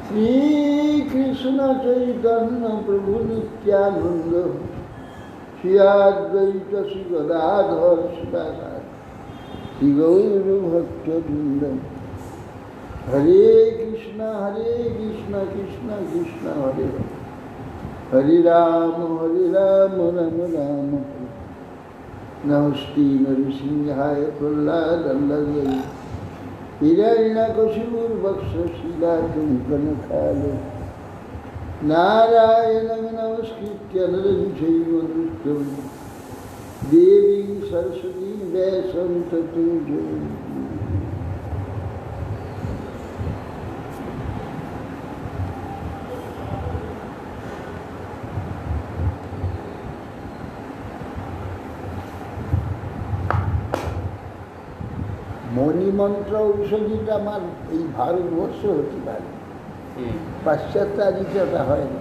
श्री कृष्ण चैतन्य प्रभु नित्यानंद श्री अद्वैत श्री गदाधर श्री गौर भक्तवृंद हरे कृष्ण कृष्ण कृष्ण हरे हरे राम राम राम नमस्ते नरसिंहाय प्रह्लादल्लभै हिरण्यकशिपुर्वक्षशिलाकङ्कणखाले नारायणं नमस्कृत्य नरं चैव नरोत्तमं देवीं सरस्वतीं व्यासं ततो जयन्ति। মণিমন্ত্র ঔষধিটা আমার এই ভারতবর্ষ হতে পারে, পাশ্চাত্য আদিটা হয় না।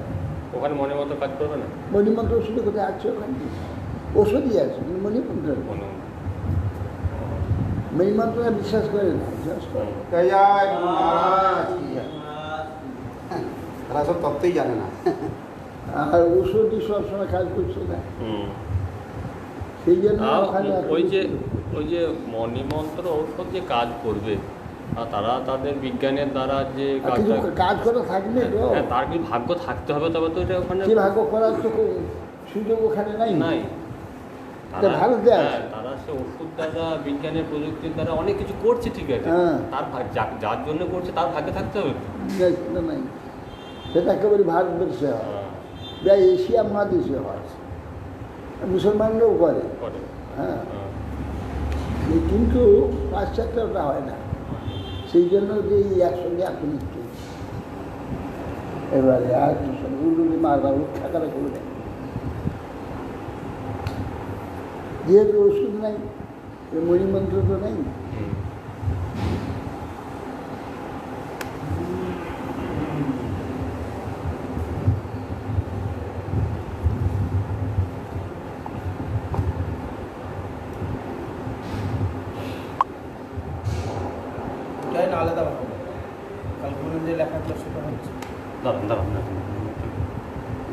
ওখানে মণিমন্ত্র কাজ করবে না? মণিমন্ত্র ওষুধে কোথায় আছে? ওখানে ওষুধই আছে, মণিমন্ত্র মণিমন্ত্রটা বিশ্বাস করে না, তারা সব তত্ত্বই জানে না। আর ওষুধই সবসময় কাজ করছে না, সেই জন্য ওই যে মণিমন্ত্র ঔষধ যে কাজ করবে আর তারা তাদের বিজ্ঞানের দ্বারা যে কাজ করে থাকবে, তার কি ভাগ্য থাকতে হবে, তবে তো এটা ওখানে ভাগ্য করার তো সুযোগ ওখানে নাই। তারা সে ওষুধ দ্বারা বিজ্ঞানের প্রযুক্তির দ্বারা অনেক কিছু করছে, ঠিক আছে, তার যার জন্য করছে তার ভাগ্যে থাকতে হবে নাই। সেটা একেবারে ভারতবর্ষে হয়, যা এশিয়া মহাদেশে হয়, মুসলমানরাও করে। হ্যাঁ, কিন্তু পাশ্চাত্যটা হয় না, সেই জন্য যে একসঙ্গে একত্রিত এবারে আর উল্লুলি মারবা উৎখাকারা করে দেয়, যেহেতু ওষুধ নাই, মণিমন্ত্র তো নেই।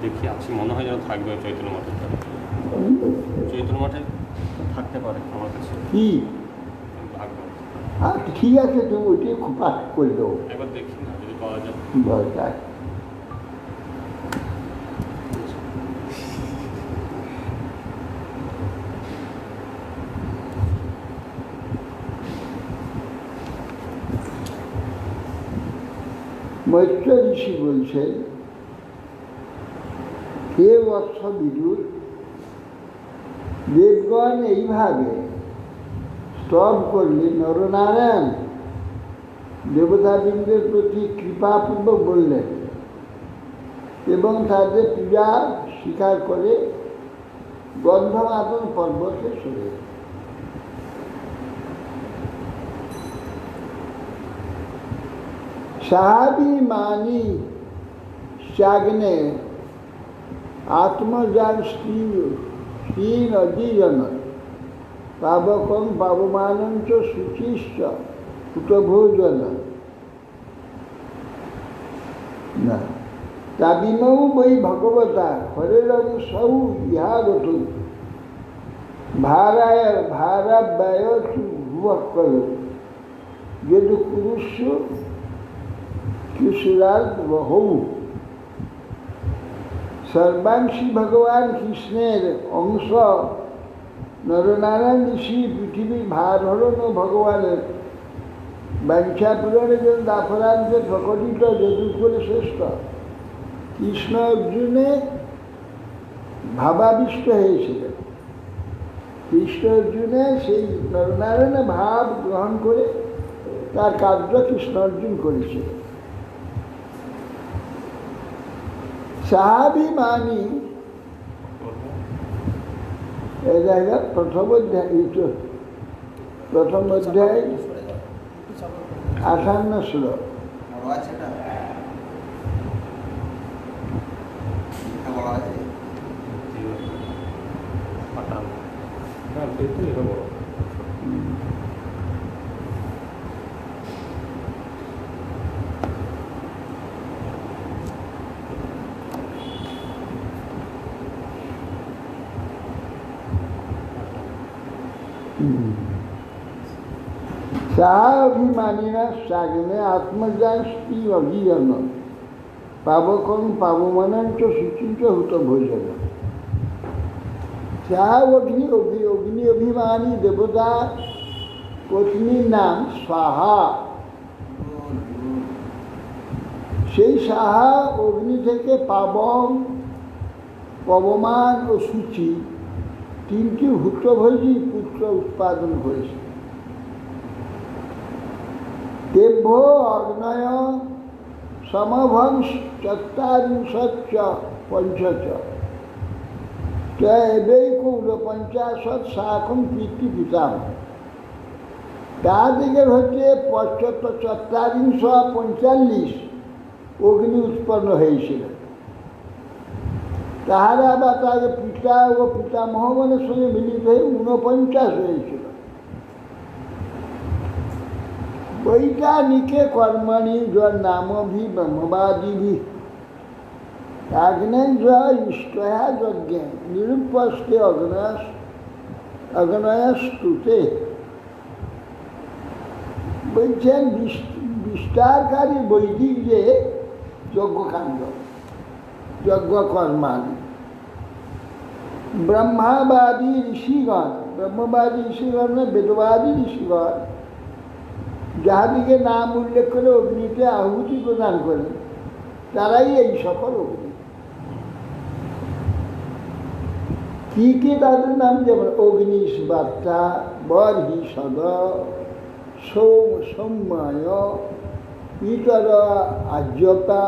দেখি আছে, মনে হয় যেন থাকবে চৈতন্য মঠের, চৈতন্য মঠে থাকতে পারে আমার কাছে। কি ঠিক আছে, তুমি ওইটাই খুব পাঠ করে দেবো, একবার দেখি না যদি পাওয়া যায়। দরকার মৈত্র ঋষি বলছেন, হে বৎস বিদুর, দেবগণ এইভাবে স্তব করলে নরনারায়ণ দেবতাবৃন্দের প্রতি কৃপাপূর্বক বললেন এবং তাদের পূজা স্বীকার করে গন্ধমাদন পর্বতে সরে সাহাবি মানি त्यागने आत्मजान स्त्रीन अजीजन पावकं पावमानंच शुचिश्च कुटभोजन न ताबिमौ वै भगवता हरेरं सौ इहागतु भाराव्ययचु भुवक्कलो यदु कुरुष्व किशोरार्थ बहु सर्वांशी भगवान কৃষ্ণের অংশ নরনারায়ণ ঋষি পৃথিবীর ভার হরণ ভগবানের বাঞ্ছা পূরণের জন্য দাপরান্তে প্রকটিত যদুকুল শ্রেষ্ঠ কৃষ্ণ অর্জুনে ভাবাবিষ্ট হয়েছিলেন। কৃষ্ণ অর্জুনে সেই নরনারায়ণের ভাব গ্রহণ করে তার কার্য কৃষ্ণ অর্জুন করেছিলেন। সাহাভিমানী এই জায়গা প্রথম অধ্যায় 58 শ্লোক। সাহাভিমানীরা সাগনে আত্মজান স্ত্রী অভিজন পাবকং পাবমানাঞ্চ শুচিঞ্চ হুত ভোজন। সাহা অগ্নি অভিমানী দেবতা পত্নীর নাম সাহা। সেই সাহা অগ্নি থেকে পাবন পবমান ও সূচি তিনটি হুতভোজী পুত্র উৎপাদন করেছে। তেভ্য অগ্নয় সমভংশ চত্বারিংশচ্চ পঞ্চচ এবৈকৌনপঞ্চাশৎ শাখম কীর্তি পিতাম। তাদিগের হচ্ছে 45 অগ্নি উৎপন্ন হয়েছিল। তাহারা বা তার পিতা ও পিতামহগণের সঙ্গে মিলিত হয়ে 49 হয়েছিল। বৈজ্ঞানিকে কর্মণি নামভি ব্রহ্মবাদী আগ্নেয় ইষ্টয়া যজ্ঞে নিরুপস্তে অগ্নয়স্তুতে। বলছেন বিস্তারকারী বৈদিক যে যজ্ঞকাণ্ড যজ্ঞকর্মাদি ব্রহ্মাবাদী ঋষিগণ ব্রহ্মবাদী ঋষিগণ বেদবাদী ঋষিগণ যাহাদিকে নাম উল্লেখ করে অগ্নিতে আহুতি প্রদান করেন তারাই এই সকল অগ্নি। কি কি তাদের নাম? যেমন অগ্নিষ্বাত্তা, বর্হিষদ, সৌম্যয়, ইতর আর্যতা,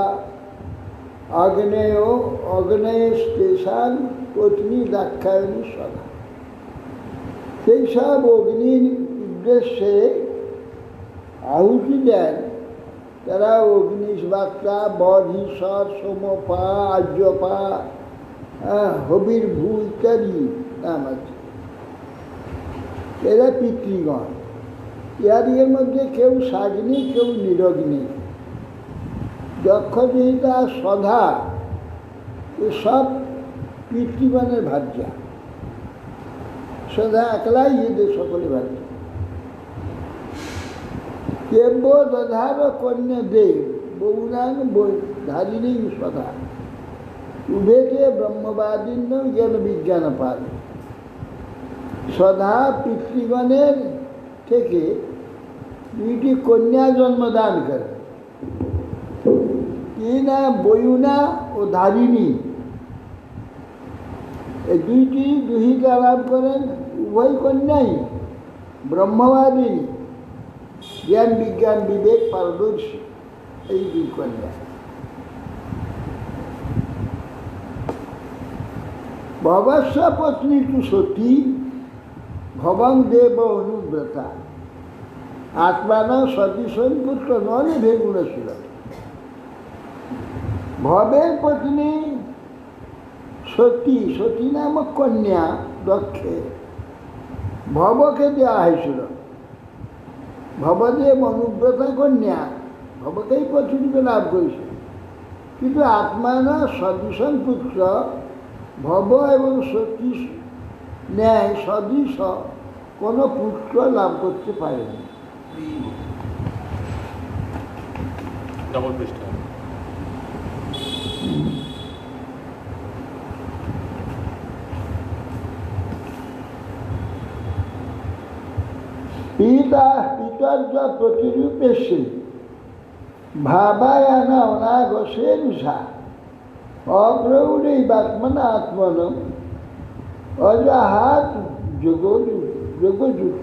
অগ্নেয়স্তেষাং পত্নী দাক্ষায়ণী সদা। সেই সব অগ্নির উদ্দেশ্যে আহুতি দেন তারা অগ্নিষ্বাত্তা, বর্হিষদ, সোমপা, আর্যপা, হবির ভূ ইত্যাদি নাম আছে। এরা পিতৃগণ। ইহাদের মধ্যে কেউ সাগ্নি, কেউ নিরগ্নি। যক্ষজিতা, সধা এসব পিতৃগণের ভার্যা। সধা একলাই এদের সকলে ভার্যা। দেব্য দধার কন্যা দেব বহুনাং ধারিণী সধা উভেতে ব্রহ্মবাদীন্য জ্ঞান বিজ্ঞান পাল। সধা পিতৃগণের থেকে 2টি কন্যা জন্মদান করে। কি না? বয়ুনা ও ধারিণী। এই দুহিতা লাভ করেন উভয় কন্যাই ব্রহ্মবাদী, জ্ঞান বিজ্ঞান বিবেক পারদর্শী। এই 2 কন্যা। ভবস্য পত্নী তু সতী ভবং দেব অনুব্রতা আত্মান সতী পুত্র ননে ভেগুণশীল। ভবের পত্নী সতী, সতী নামক কন্যা দক্ষে ভবকে দেওয়া হয়েছিল। ভবদেব অনুব্রতা কন্যা ভবকেই পত্নীকে লাভ করেছে, কিন্তু আত্মার সদৃশন পুত্র ভব এবং সতী ন্যায় সদৃশ কোনো পুত্র লাভ করতে পারেনি। ডবল পৃষ্ঠ। পিতার প্রতিরূপে সে ভাবায়ানা অনাগসের সা অগ্রৌড়ে বাত্মনা আত্মন অজাহাত যোগযুগ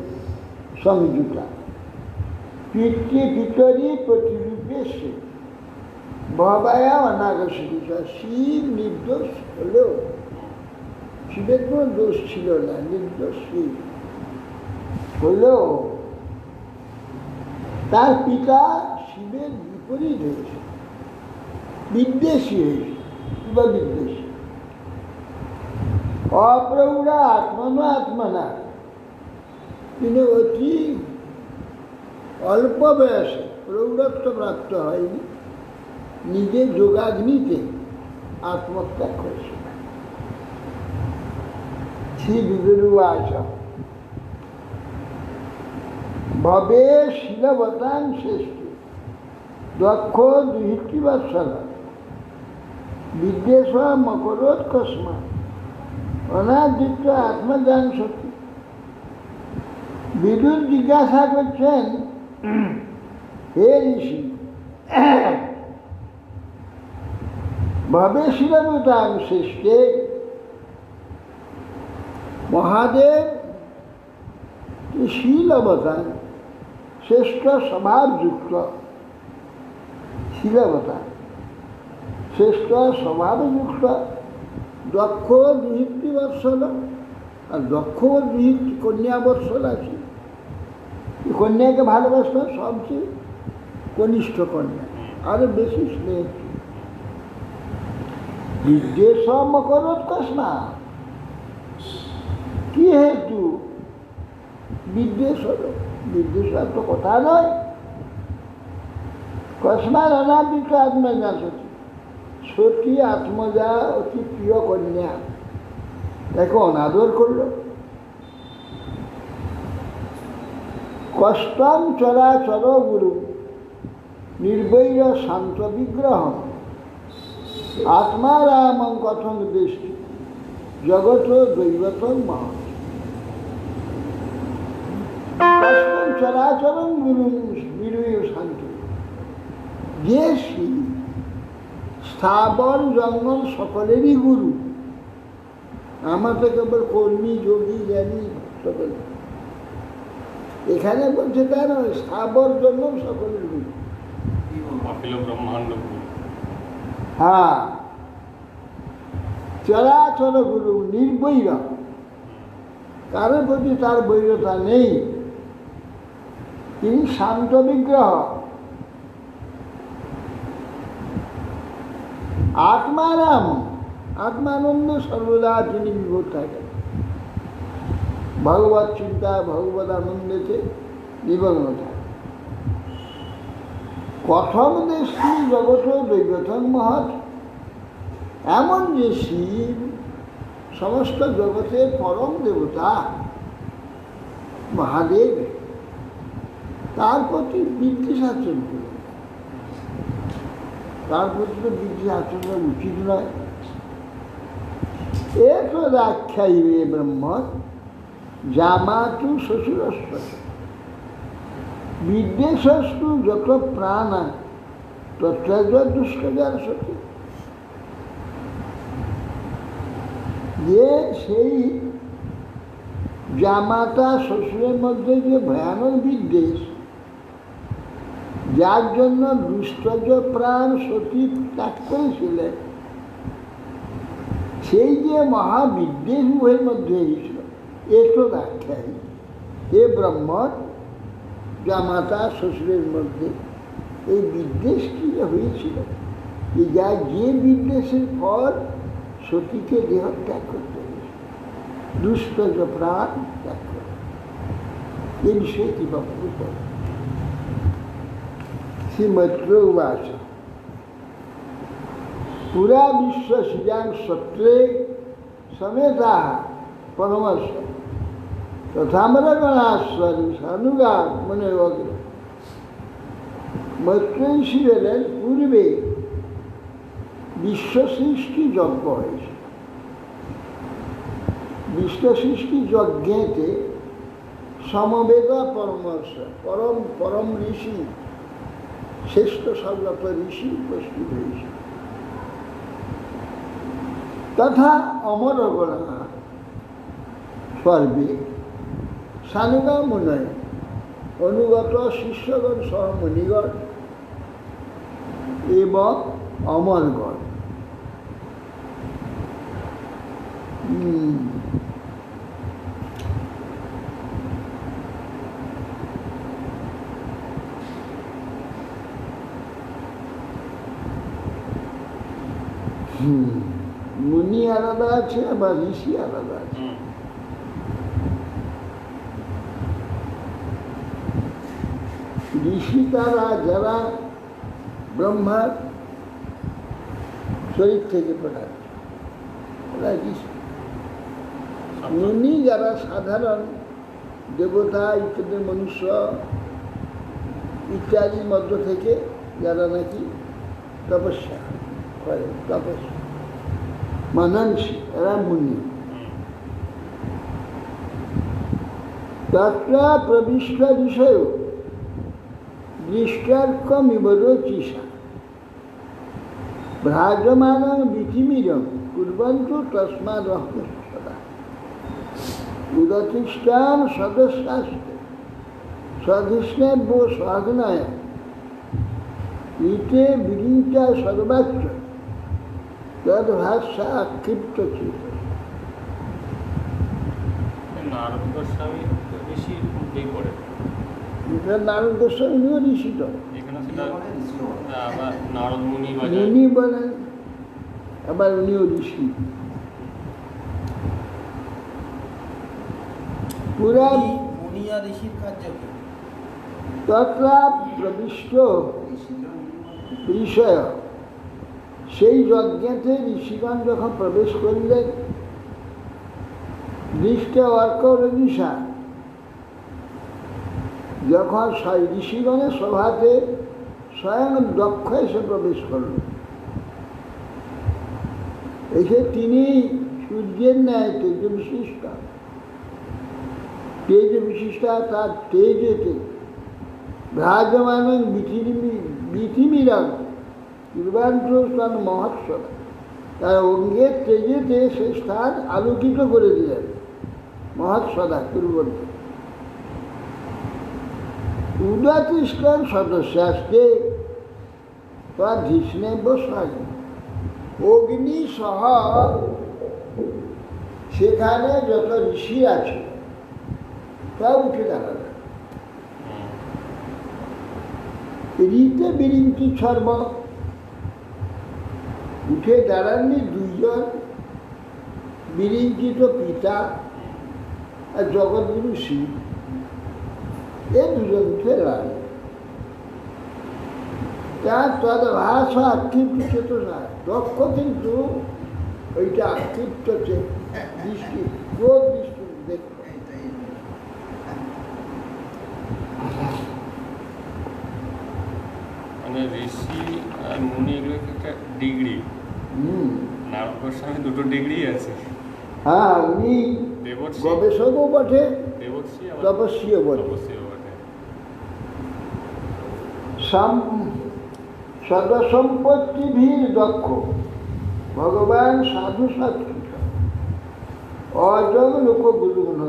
সংযুতা। পিতরি প্রতিরূপে সে ভবায়া অনাগসের সা। শিব নির্দোষ হলেও, শিবের কোনো দোষ ছিল না, নির্দোষ শিব হলেও তার পিতা শিবের বিপরীত হয়েছে, বিদ্বেষী হয়েছে। কিংবা বিদ্বেষী অপ্রৌঢ়া আত্মনা, তিনি অতি অল্প বয়সে প্রৌঢ়ত্ব প্রাপ্ত হয়নি, নিজের যোগাগ্নিতে আত্মত্যাগ করেছে। শ্রী বিদুরুবাচ ভবে শিলবতাং শ্রেষ্ঠ দক্ষ দুহিতৃবৎসল বিদ্বেষ মকরোৎকস্মা অনাদিত্য আত্মদান সতী। বিদুর জিজ্ঞাসা করছেন, হে ঋষি, ভবে শিলবতাং শ্রেষ্ঠে মহাদেব শীলবতাং শ্রেষ্ঠ স্বভাবযুক্ত, শীলবতা শ্রেষ্ঠ স্বভাবযুক্ত দক্ষ দুহিতৃবৎসল। আর দক্ষ কন্যা বৎসল আছে, কন্যাকে ভালোবাসত, সবচেয়ে কনিষ্ঠ কন্যা, আরো বেশি স্নেহ। বিদ্বেষ মকরোৎকস্মা, কি হেতু বিদ্বেষ হলো? বিদ্বেষ তো কথা নয়। কস্মার অনাদিত আত্মজা সতী, সতী আত্মজা অতি প্রিয় কন্যা, তাকে অনাদর করল। কষ্টম চরাচর গুরু নির্বৈর শান্ত বিগ্রহ আত্মারামং কথম দৃষ্টি জগৎ দৈবতং মহৎ। কষ্টম চরাচরণ গুরু নির্বৈর শান্ত, যে শিব স্থাবর জঙ্গল সকলেরই গুরু, আমার তো কেবল কর্মী যোগী জ্ঞানী সকল। এখানে বলছে কেন স্থাবর জঙ্গল সকলের গুরু, হ্যাঁ, চরাচর গুরু নির্বৈর, কারোর প্রতি তার বৈরতা নেই। তিনি শান্ত বিগ্রহ, আত্মারাম, আত্মানন্দ সর্বদা তিনি বিভোর থাকেন, ভগবত চিন্তা ভগবত আনন্দেতে নিমগ্ন থাকেন। কথম দেশী জগৎ দৈবতং মহৎ, এমন যে শিব সমস্ত জগতের পরম দেবতা মহাদেব, তার প্রতি বিদ্বেষ আচরণ করলেন। তার প্রতি তো বিদ্বেষ আচরণ উচিত নয়। এতদাখ্যায়িবে ব্রহ্ম জামাতু শ্বশুরস্ব বিদ্বেষস্তু যত প্রাণা তত্ত্ব দুষ্কজার সতী। যে সেই জামাতা শ্বশুরের মধ্যে যে ভয়ানক বিদ্বেষ, যার জন্য দুষ্টজ প্রাণ সতী ত্যাগ করেছিলেন, সেই যে মহাবিদ্বেষ উভয়ের মধ্যে হয়েছিল, এতো ব্যাখ্যায় এ ব্রহ্ম জামাতা শ্বশুরের মধ্যে এই বিদ্বেষ কি যে হয়েছিল যা যে বিদ্বেষের ফল সতীকে দেহ ত্যাগ করতে হয়েছে, দুষ্প্রজ প্রাণ ত্যাগ করে এই বিষয়ে কি বক্তব্য করে শ্রীমৈত্র উবাচ পুরা বিশ্ব সৃজাং সত্রে সমেতা পরমর্শ তথামরগণাশ্বরী সানুগা মনে অগ্র। মৈত্রেয়ী বলেন পূর্বে বিশ্ব সৃষ্টি যজ্ঞ হয়েছে। বিশ্ব সৃষ্টি যজ্ঞেতে সমবেত পরমর্শ পরম ঋষি শ্রেষ্ঠ সর্বত ঋষি উপস্থিত হয়েছে। তথা অমরগণা সর্বে সানুগা মুনয় অনুগত শিষ্যগণ সহ মুনিগণ এবং অমরগণ। মুনি আলাদা আছে আবার ঋষি আলাদা আছে। ঋষি তারা যারা ব্রহ্মার শরীর থেকে প্রকাশ, ওরা ঋষি। মুনি যারা সাধারণ দেবতা ইত্যাদি মনুষ্য ইত্যাদির মধ্য থেকে যারা নাকি তপস্যা করে, তপস্যা মানসী, এরা মুনি। তত্র প্রবিষ্ট বিষয় দৃষ্টার্কমিব রোচিষা ভ্রাজমানং বিধিমিরং কুর্বন্তু তস্মাদহং সদা উদতিষ্ঠান সদস্যাস্তে সধিষ্ণেভ্যো সাধনায় ইতে বিরিঞ্চা সর্বাচ্চ তদ্ভাষা ক্ষিপ্ত ছিল। নারদ গোস্বামী ঋষির মধ্যেই পড়ে। নারদ গোস্বামীও ঋষি তো, এখানে সেটা আবার নারদ মুনি মুনি বলেন, আবার উনিও ঋষি। পুরা মুনি আর ঋষির কার্য কি? তত্রা প্রবিষ্ট বিষয়, সেই যজ্ঞেতে ঋষিগণ যখন প্রবেশ করিলেন দৃষ্ট অর্ক রবিষা, যখন ঋষিগণের সভাতে স্বয়ং দক্ষ এসে প্রবেশ করল, এসে তিনি সূর্যের ন্যায় তেজ বিশিষ্টা তার তেজেতে ভ্রাজমান বিধিমিরাম পূর্বাঞ্চল মহোৎসব, তার অঙ্গের তেজেতে সে স্থান আলোকিত করে দিলেন মহৎসদা পূর্বন্ত। উদাতিষ্ঠান সদস্যাস্তে ধীষ্ণেভ্য স্বাধীন, অগ্নি সহ সেখানে যত ঋষি আছে সব উঠে দাঁড়াবে। ঋতে বিরিঞ্চি সর্ব, উঠে দাঁড়াননি দুইজন, বিরিঞ্চিত পিতা আর জগৎগুরু শিব, এ দুজন উঠে দাঁড়ায়। তার তদ্ভাষা আক্ষিপ্ত চেতনা, দক্ষ কিন্তু ওইটা আক্ষিপ্ত দৃষ্টি, ক্রোধ দৃষ্টি দেখত। মানে ঋষি আর মুনি এগুলো একটা ডিগ্রি। নারদ গোস্বামী দুটো ডিগ্রি আছে। হ্যাঁ, উনি দেবর্ষি, গবেষকও বটে, দেবর্ষি আবার তপস্বীও বটে। তপস্বীও বটে। সদসম্পত্তিভীর দক্ষ ভগবান সাধু সাধু অজগ লোক গুরুগুণা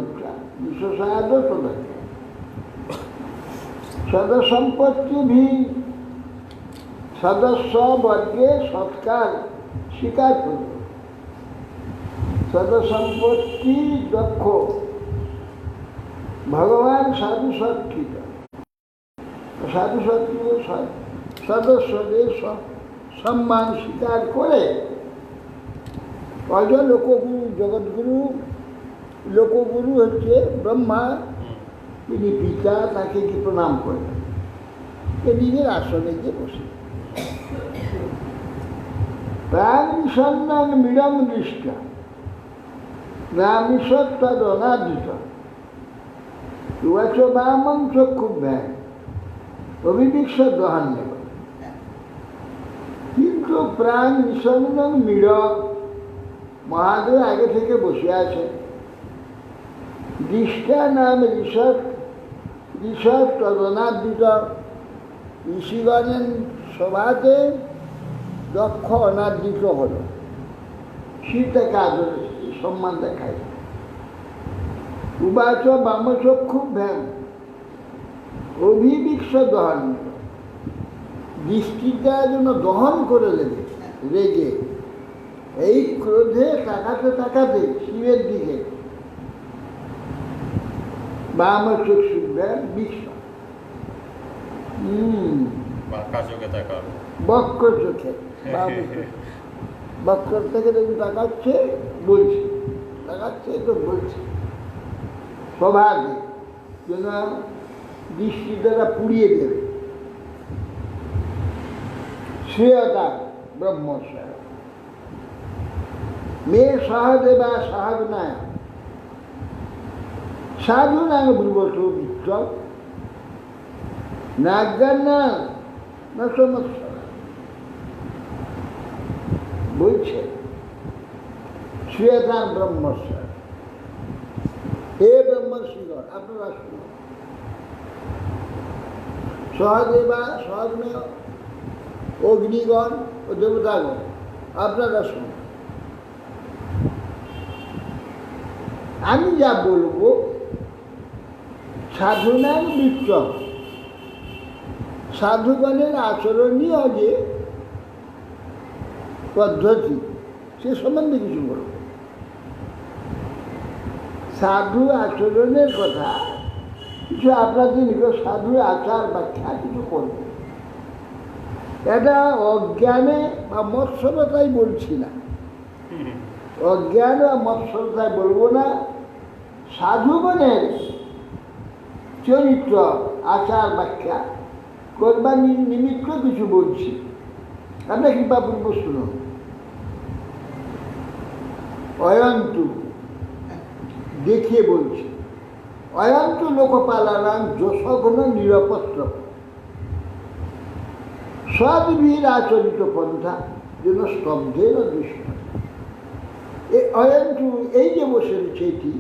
বিশ্বসাদ সদাকে সদসম্পত্তিভীর সদস্য বর্গে সৎকার স্বীকার করল। সদসম্পত্তি দক্ষ ভগবান সাধু সৎকৃত, সাধু সৎকৃত সদস্যদের সম্মান স্বীকার করে অজ লোকগুরু জগৎগুরু, লোকগুরু হচ্ছে ব্রহ্মা, তিনি পিতা, তাকে কি প্রণাম করে নিজের আসনে গিয়ে বসে প্রাণ সন্ধান মিলম দৃষ্টা নামিষত্তদনাদৃত তুয়াচ বামং চক্ষুভ্যাং অভিবিক্ষ দহান্যব। কিন্তু প্রাণ নিঃসন্দেহ মিলন, মহাদেব আগে থেকে বসে আছে। দৃষ্টা নাম ঋষভ, ঋষভ তদনাদৃত, ঋষিগণের সভাতে দক্ষ অনাদৃত হল, সীতাকে আদর সম্মান দেখায়। উবাচ বামচক্ষুভ্যাং অভিবিক্ষ দহন, দৃষ্টিটা যেন দহন করে দেবে রেগে, এই ক্রোধে তাকাতে তাকাতে শিবের দিকে বামচক্ষুভ্যাং বিক্ষ, বক্র চোখে, বক্র থেকে দেখুন তাকাচ্ছে বলছে, তাকাচ্ছে তো বলছে, স্বভাবে যেন দৃষ্টি দ্বারা পুড়িয়ে দেবে। শ্রেয়তা ব্রহ্মস্বয় মে সহদেবা সহগুণায় সাধুনাং ব্রুবত বিক্রম নাজ্ঞান্না না সমস্যা। বলছে শ্রেয়তার ব্রহ্মস্বয়, হে ব্রহ্মর্ষিগণ আপনারা শুনুন, সহদেবা সহগুণ অগ্নিগণ ও দেবতাগণ আপনারা শুনুন, আমি যা বলবো সাধনার বিক্রম, সাধুগণের আচরণীয় যে পদ্ধতি সে সম্বন্ধে কিছু বলব। সাধু আচরণের কথা কিছু আপনাদের নিকট সাধুর আচার ব্যাখ্যা কিছু করব। এটা অজ্ঞানে বা মৎসরতাই বলছি না, অজ্ঞান বা মৎসরতায় বলবো না, সাধুগণের চরিত্র আচার ব্যাখ্যা করবার নিমিত্ত কিছু বলছি। আমরা কৃপাপূর্ব শুনুন। অয়ন্তু দেখিয়ে বলছি, অয়ন্তু লোকপালানাং যশঘন নিরপত্র সদ্বীর আচরিত পন্থা যেন স্তব্ধের দৃশ্য। অয়ন্তু এই যে বসে রয়েছে এটি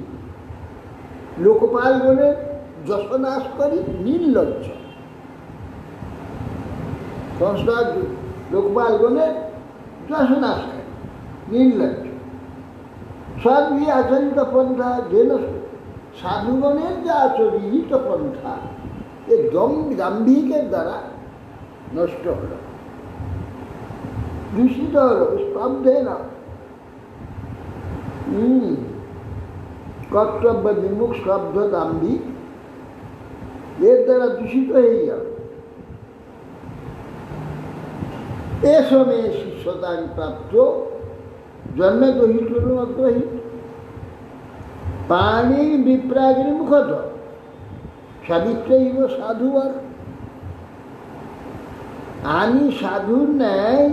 লোকপালগণের যশনাশ করি নির্লজ্জ, সংস্কার লোকপালগণের যশনাশ করে নির্লজ্জ। সদ্বী আচরিত পন্থা যেন সাধুগণের যে আচরিত পন্থা এ দাম্ভিকের দ্বারা নষ্ট হল, দূষিত হল, স্তব্ধে না, কর্তব্য বিমুখ স্তব্ধ দাম্ভিক এর দ্বারা দূষিত হয়ে গেল। এ সময়ে শিষ্যদান প্রাপ্ত জন্মে দহিত অগ্রহিত পানি বিপ্রাগের মুখত সাবিত্রীব সাধুয়ার। আমি সাধুর ন্যায়,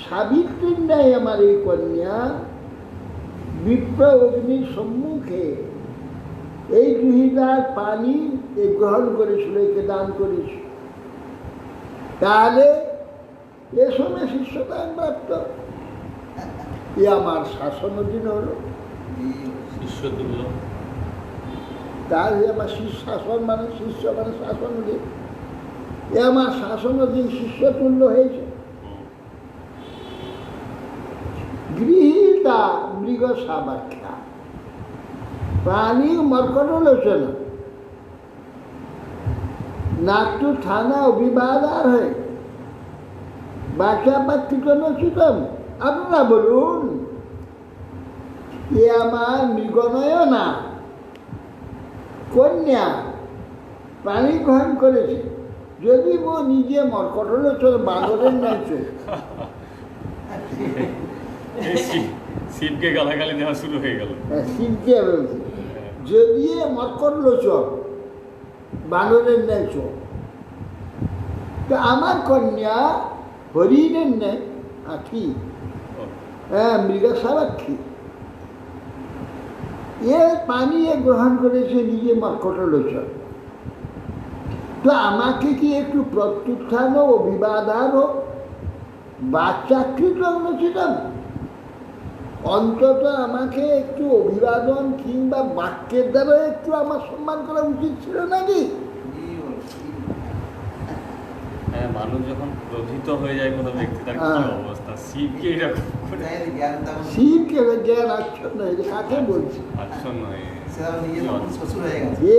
সাবিত্রীর ন্যায় আমার এই কন্যা বিপ্র অগ্নির সম্মুখে এই দুহিতার পানি গ্রহণ করেছিল, একে দান করেছিল। তাহলে এ সময় শিষ্যদান প্রাপ্ত, এ আমার শাসন অধীন হল। তাহলে আমার শাসন মানে শিষ্য মানে শাসন অধীন, এ আমার শাসন অধীন শিষ্যতুল্য হয়েছে। গৃহীতা মৃগ সাবাখ্যা প্রাণী মর্কট লোচনা নাট্টু থানা অভিবাদার হয়ে বাচ্চা পাত্রিক নচিতম। আপনারা বলুন, এ আমার মৃগনয় না কন্যা প্রাণী গ্রহণ করেছে, যদি ও নিজে মরকট হলো চোখ, বাঁদরের নাই চোখ। এই শিবকে গালাগালি দেওয়া শুরু হয়ে গেল। শিবকে বলছে যদি মরকট হলো চোখ, বাঁদরের নাই চোখ। তো আমার কন্যা হরিণের নেই আঁখি, হ্যাঁ মৃগসাবাক্ষী, এ পানি এ গ্রহণ করেছে নিজে মরকট হলো চোখ। তো আমাকে কি একটু প্রত্যুত্থান ও অভিবাদন ও বাচ্চাকৃত অনুচিত? অন্তত আমাকে একটু অভিবাদন কিংবা বাক্যের দ্বারা একটু আমার সম্মান করা উচিত ছিল নাকি? হ্যাঁ, মানুষ যখন ক্রোধিত হয়ে যায় কোনো ব্যক্তি, তার কি অবস্থা? শিবকে এরকম করে শিবকে জ্ঞান আচ্ছন্ন হয়ে যায়, কাকে বলছি? আচ্ছন্ন হয়ে শ্বশুর হয়ে গেছে। যে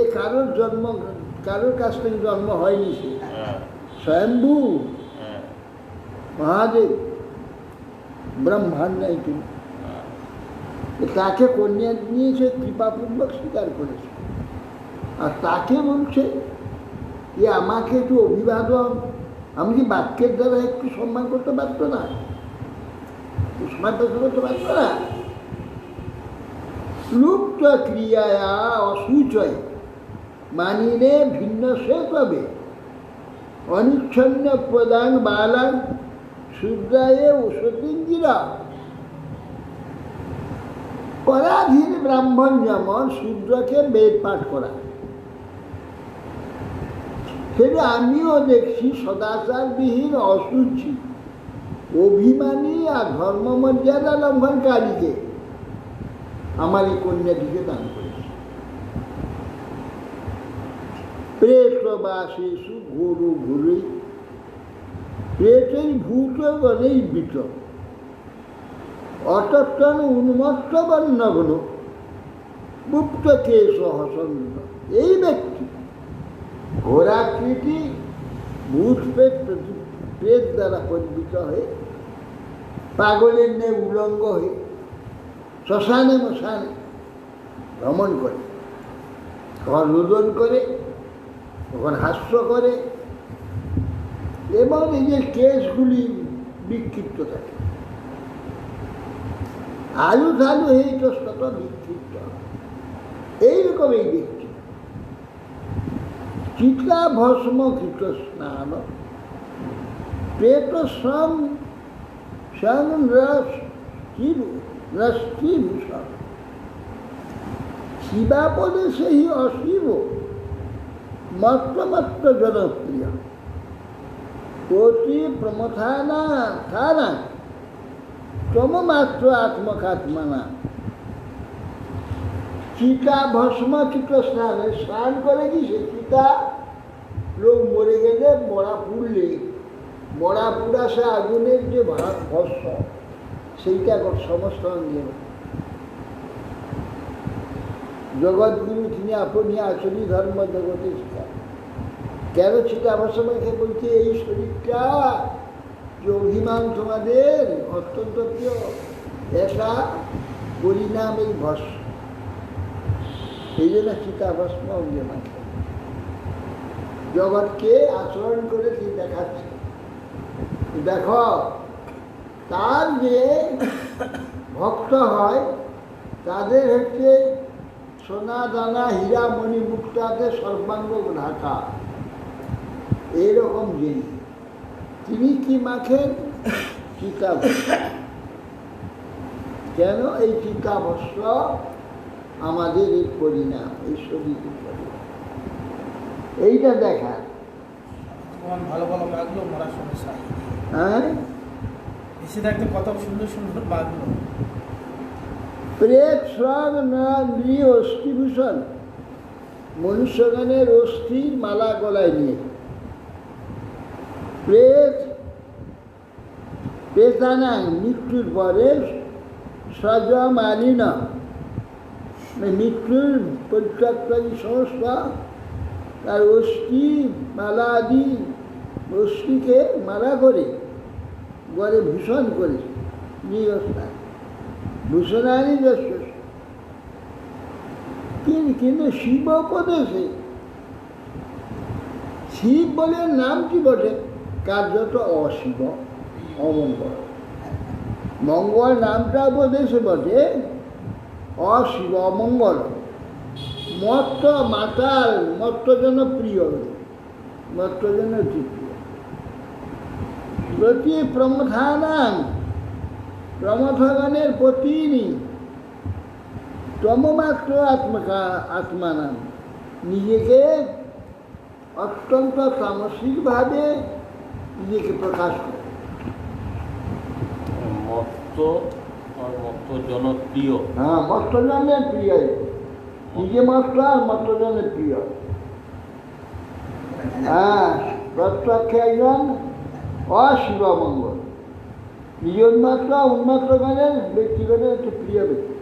কারোর কাছ থেকে জন্ম হয়নি, সে হ্যাঁ, স্বয়ম্ভু হ্যাঁ, মহাদেব, ব্রহ্মাণ্ড নাই তিনি। হ্যাঁ। তাকে কন্যা নিয়ে সে কৃপাপূর্বক স্বীকার করেছে, আর তাকে বলছে যে আমাকে একটু অভিবাদন, আমি কি বাক্যের দ্বারা একটু সম্মান করতে পারতো না? সম্মান করতে পারতো না? লুপ্ত ক্রিয়ায়া অসুচয় মানিনে ভিন্ন সে তবে অনিচ্ছন্ন প্রদান বালান শুদ্রায়ে ওষতিঞ্জিরা। পরাধীন ব্রাহ্মণ যেমন শূদ্রকে বেদ পাঠ করা, সেটা আমিও দেখছি সদাচারবিহীন অসুচি অভিমানী আর ধর্মমর্যাদা লঙ্ঘনকারীকে আমার এই কন্যাটিকে দান করেছে। প্রেতবাসেষু ঘোর ঘোরে প্রেতই ভূত গণেই বিত অতত্তন উন্মত্ত বর্ণগণ গুপ্ত কেশ হসন্ত। এই ব্যক্তি ঘোরাকৃতি ভূত প্রেত দ্বারা পরিচিত হয়ে পাগলের ন্যায় উলঙ্গ হয়ে শ্মশানে মশানে ভ্রমণ করে, কখন রোদন করে, কখন হাস্য করে, এবং এই যে কেশগুলি বিক্ষিপ্ত থাকে, আলু ঢালু হয়ে ইতস্তত বিক্ষিপ্ত, এইরকম এই ব্যক্তি চিতা ভস্ম কৃত স্নান প্রেত শ্রম রস্তিভূষণ শিবাপদে সেই অশিব মত্তমত্ত জনপ্রিয় কোটি প্রমথানা থানা তমমাত্র আত্মকাত্মানা। চিতা ভস্ম চিত্ত স্নানে স্নান করে কি সে চিতা, লোক মরে গেলে মরা পুড়লে মরা পুড়া সে আগুনের যে ভস্ম সেইটা সমস্ত দিয়ে জগৎগুরু তিনি আপনি আসলি ধর্ম জগতে শিখান। কেন চিতা ভস্মকে বলছে এই শরীরটা যে অভিমান তোমাদের অত্যন্ত প্রিয়, এটা পরিণাম এই ভস্ম, এই জন্য চিতা ভস্ম অঙ্গে মাত্র জগৎকে আচরণ করে তিনি দেখাচ্ছে। দেখো তার যে ভক্ত হয় তাদের হচ্ছে সোনা দানা হীরা মণি মুক্তাতে সর্বাঙ্গ ঢাকা, এইরকম জিনিস। তিনি কি মাখেন? চিতা ভস্ম। কেন? এই চিতা ভস্ম আমাদের এই পরিণাম, এই শরীরের পরিণাম, এইটা দেখা। ভালো ভালো মাগলো মরার সমস্যা, হ্যাঁ, এসে থাকতে কত সুন্দর সুন্দর মাগলো। প্রেত শ্রম না নৃ অস্থিভূষণ, মনুষ্যগণের অস্থির মালা গলায় নিয়ে প্রেতানা মৃত্যুর পরে সজ মালিন, মৃত্যুর পরিত্যাগী সংস্থা তার অস্থি মালা আদি অস্থিকে মালা করে গড়ে ভূষণ করে নিরস্থান ভূষণানি যশ। কিন্তু শিব উপদেশে শিব বলে নামটি বটে, কার্যত অশিব, অমঙ্গল। মঙ্গল নামটা বোধেছে বটে, অশিব, অমঙ্গল। মত্ত মাতাল, মত্তজন প্রিয়, মত্তজন অতি প্রিয়। প্রতি প্রমথানাম, প্রমথগণের প্রতিনি, তমমাত্র আত্মানাম, নিজেকে অত্যন্ত তামসিকভাবে নিজেকে প্রকাশ করে। মত্ত আর মত্ত জনপ্রিয়। হ্যাঁ, মত্তজনের প্রিয়, নিজে মত্ত আর মত্তজনের প্রিয়। হ্যাঁ, প্রত্যক্ষে একজন অশিবমঙ্গল, নিজ উন্মাত্র উন্মাত্রগণের ব্যক্তিগণের একটি প্রিয় ব্যক্তি।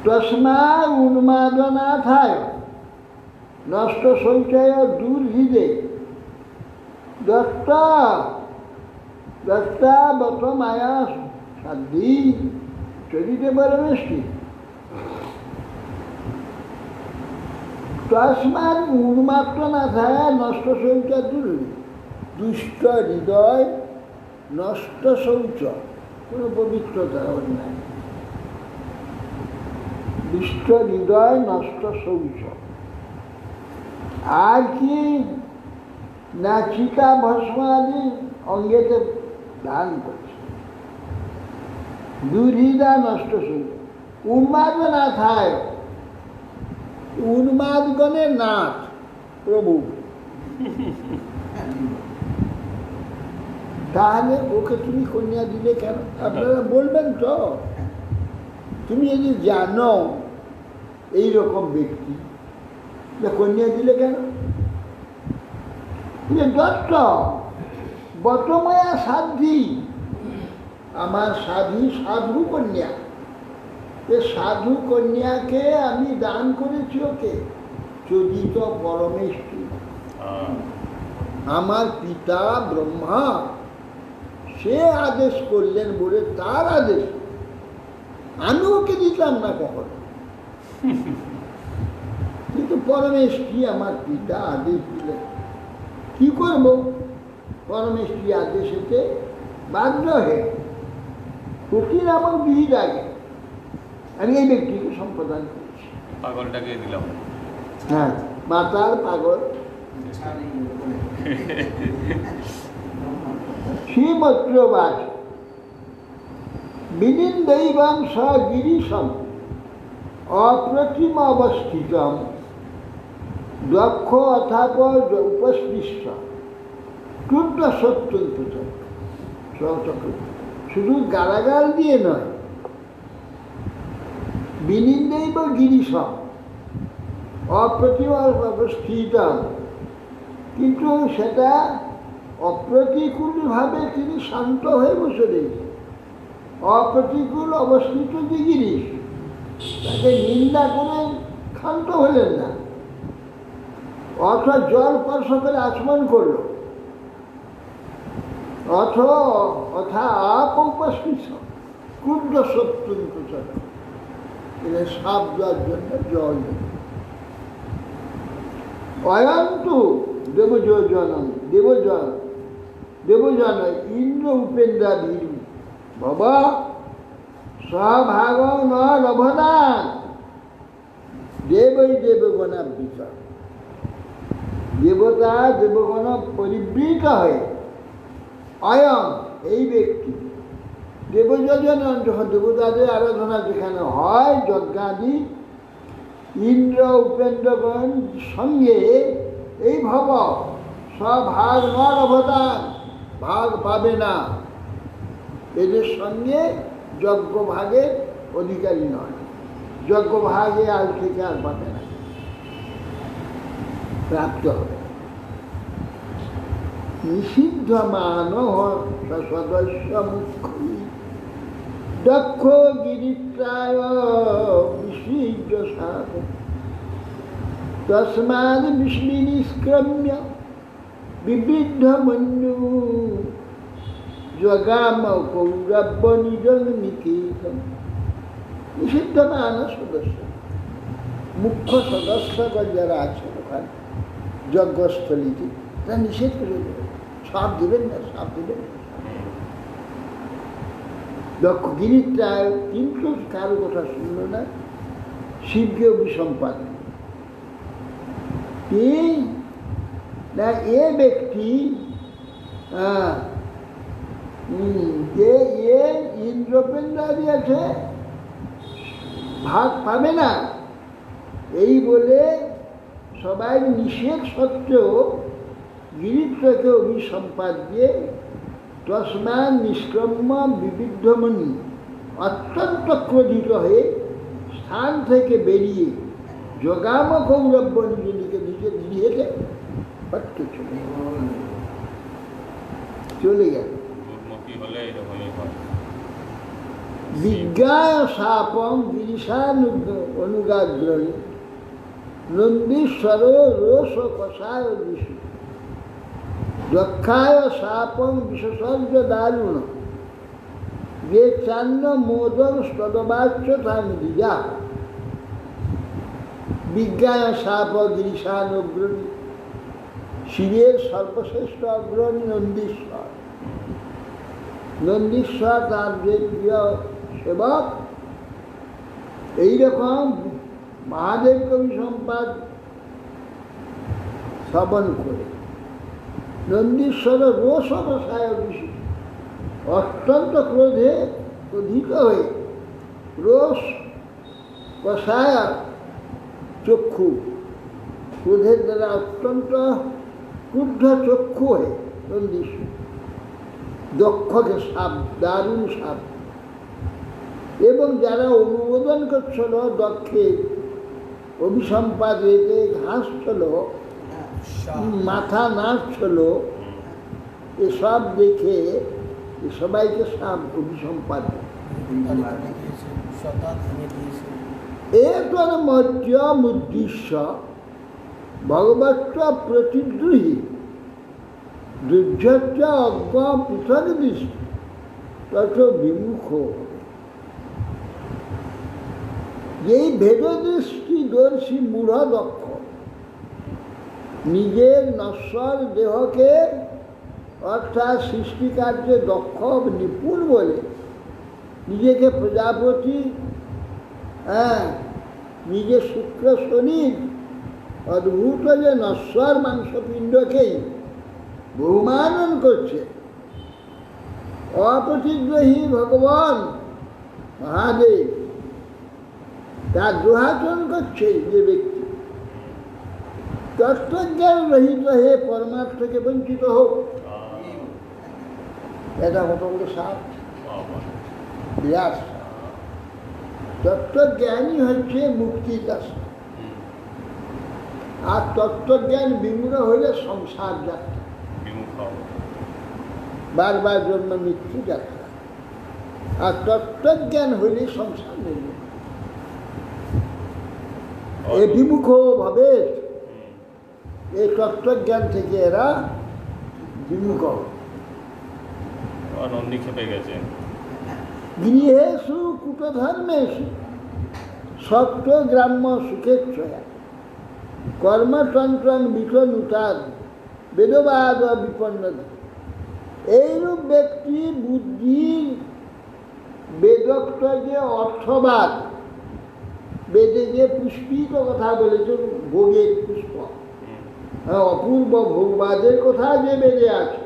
তস্মা উন্মাদনাথায় নষ্ট সঞ্চয় দুর্হিদে দত্তাবত মায়া সাধ্যি চরিতে পরমেষ্টি। তস্মাৎ উন্মাত্র না থাকে নষ্ট শৌচ দূর, দুষ্ট হৃদয়, নষ্ট শৌচ, কোনো পবিত্রতা ওর নাই। দুষ্ট হৃদয়, নষ্ট শৌচ। আর কি না চিতা ভস্ম আদি অঙ্গেতে দান করছে। দুর্হৃদা নষ্ট শৌচ। উন্মাদ না থায়, উন্মাদগণের নাথ প্রভু। তাহলে ওকে তুমি কন্যা দিলে কেন? আপনারা বলবেন তো, তুমি যদি জানো এইরকম ব্যক্তি, কন্যা দিলে কেন? দত্ত বটময়া সাধ্যি, আমার সাধু কন্যা, এ সাধু কন্যাকে আমি দান করেছি ওকে, চোদিত পরমেষ্টি। আমার পিতা ব্রহ্মা সে আদেশ করলেন বলে, তার আদেশ, আমি ওকে দিতাম না কখনো। কিন্তু পরমেষ্টি আমার পিতা আদেশ দিলেন, কি করব? পরমেষ্টি আদেশেতে বাধ্য হয়ে ফকির আমার বিহিত আগে আমি এই ব্যক্তিকে সম্প্রদান করেছি। পাগলটাকে দিলাম। হ্যাঁ, মাতার পাগল। শ্রীমত্রবাদ বিনিন্দৈবং স গিরিশম অপ্রতিম অবস্থিতম দক্ষ অথাপ উপস্পৃষ্ট ক্রুদ্ধ সত্যন্ত চক্র। শুধু গালাগাল দিয়ে নয়, বিনিন্দেব গিরিশম অপ্রতিম অবস্থিতম, কিন্তু সেটা অপ্রতিকূলভাবে তিনি শান্ত হয়ে বসে রয়েছেন। অপ্রতিকূল অবস্থিত যে গিরিশ, তাকে নিন্দা করে ক্ষান্ত হলেন না, অথবা জল স্পর্শ করে আচমন করল, অথা উপস্থিত ক্রুদ্ধ সত্যন্ত চক্র, এদের সাপ দেওয়ার জন্য জল দেবে। অয়ন্তু দেবজন ইন্দ্র উপেন্দ্রা ভীরু বাবা সভাগ ন লভদান দেবই দেবগণা বিচার। দেবতা দেবগণ পরিবৃত হয়ে অয়ং এই ব্যক্তি দেবযজন, যখন দেবতাদের আরাধনা যেখানে হয় যজ্ঞাদি, ইন্দ্র উপেন্দ্রগণ সঙ্গে এই ভব স্বভাগ নর অবদান, ভাগ পাবে না, এদের সঙ্গে যজ্ঞ ভাগের অধিকারী নয়, যজ্ঞ ভাগে আজ থেকে আর পাবে না, প্রাপ্ত হবে। নিষিদ্ধ মানহ সদস্য মুখ্য দক্ষ গিরিত্রায় বিসৃজ্য সাপ তস্মাদ বিষ্ণু নিষ্ক্রম্য বিবৃদ্ধ মন্যু জগাম কৌরব্য নিজন নিকেতন। নিষিদ্ধ মান সদস্য, মুখ্য সদস্যগণ যারা আছেন ওখানে যজ্ঞস্থলীতে, তা নিষেধ করে দেবে, সাপ দেবেন না, সাপ দেবেন না। দক্ষগিরিটা কিন্তু কারো কথা শুনল না, শিবকে অভিসম্পাদ। না এ ব্যক্তি যে এ ইন্দ্রপেন্দ্রাদি আছে ভাগ পাবে না, এই বলে সবাই নিষেধ সত্ত্বেও গিরিত্রকে অভিসম্পাদ দিয়ে তস্মাৎ নিষ্ক্রম্য বিবিদ্ধমণি অত্যন্ত ক্রোধিত হয়ে স্থান থেকে বেরিয়ে জগাম কৌরব্য নিজেকে নিজে গৃহেতে পট্ট চলে গেল। দুর্মুখী হলে এরকমই হয়। বিজ্ঞায় শাপং গিরিশানুগাগ্রণী নন্দীশ্বর রোষ কষায় দিশু দক্ষায় শাপং বিশেষজ্ঞ দারুণ যে চান্ন মোদন স্তদবাচ্য তান দিজা। বিজ্ঞায় শাপ গিরিশানুগ্রণী, শিবের সর্বশ্রেষ্ঠ অগ্রণী নন্দীশ্বর। নন্দীশ্বর তার যে প্রিয় সেবক, এইরকম মহাদেব কবি সম্পাদ শ্রবণ করে নন্দীশ্বর রোষ কষায় বিশু, অত্যন্ত ক্রোধে ক্রোধিত হয়ে রোষ কষায় চক্ষু, ক্রোধের দ্বারা অত্যন্ত ক্রুদ্ধ চক্ষু হয়ে নন্দীশ্বর দক্ষকে সাপ, দারুণ সাপ। এবং যারা অনুমোদন করছিল দক্ষের অভিসম্পাদে ঘাসছিল, মাথা নাচছিল, এসব দেখে সবাইকে সাপ অভিসম্পাদ। এতর মধ্যমুদ্দিশ্য ভগবত প্রতিদ্রোহী দুর্যচ্য অজ্ঞ পৃথক দৃষ্টি তত বিমুখ। এই ভেদদৃষ্টি দর্শী মূঢ় দক্ষ নিজের নশ্বর দেহকে অর্থাৎ সৃষ্টিকার্যে দক্ষ নিপুণ বলে নিজেকে প্রজাপতি, নিজের শুক্র শনির অদ্ভুত যে নশ্বর মাংসপিণ্ডকেই বহুমানন করছে। অপ্রতিগ্রহী ভগবান মহাদেব তার দুহাচরণ করছে যে ব্যক্তি তত্ত্বজ্ঞান রহিত হয়ে পরমার্থকে বঞ্চিত হোক। এটা কত বড় সাপ, বিরাট। তত্ত্বজ্ঞানী হচ্ছে মুক্তির রাস্তা, আর তত্ত্বজ্ঞান বিমূঢ় হইলে সংসার যাত্রা, বারবার জন্ম মৃত্যু যাত্রা। আর তত্ত্বজ্ঞান হইলে সংসার নেই, এ বিমুখ ভাবে এই তত্ত্বজ্ঞান থেকে এরা বিমুখ। নন্দী খেপে গেছে। গৃহেষু কুটধর্মেষু সত্য গ্রাম্য সুখেচ্ছয়া কর্মতন্ত্রং বিচনুতাদ বেদবাদ বিপন্ন। এইরূপ ব্যক্তি বুদ্ধির বেদোক্ত যে অর্থবাদ, বেদে যে পুষ্পিত কথা বলেছে, ভোগের পুষ্প, অপূর্ব ভোগবাদের কথা যে বেদে আছে,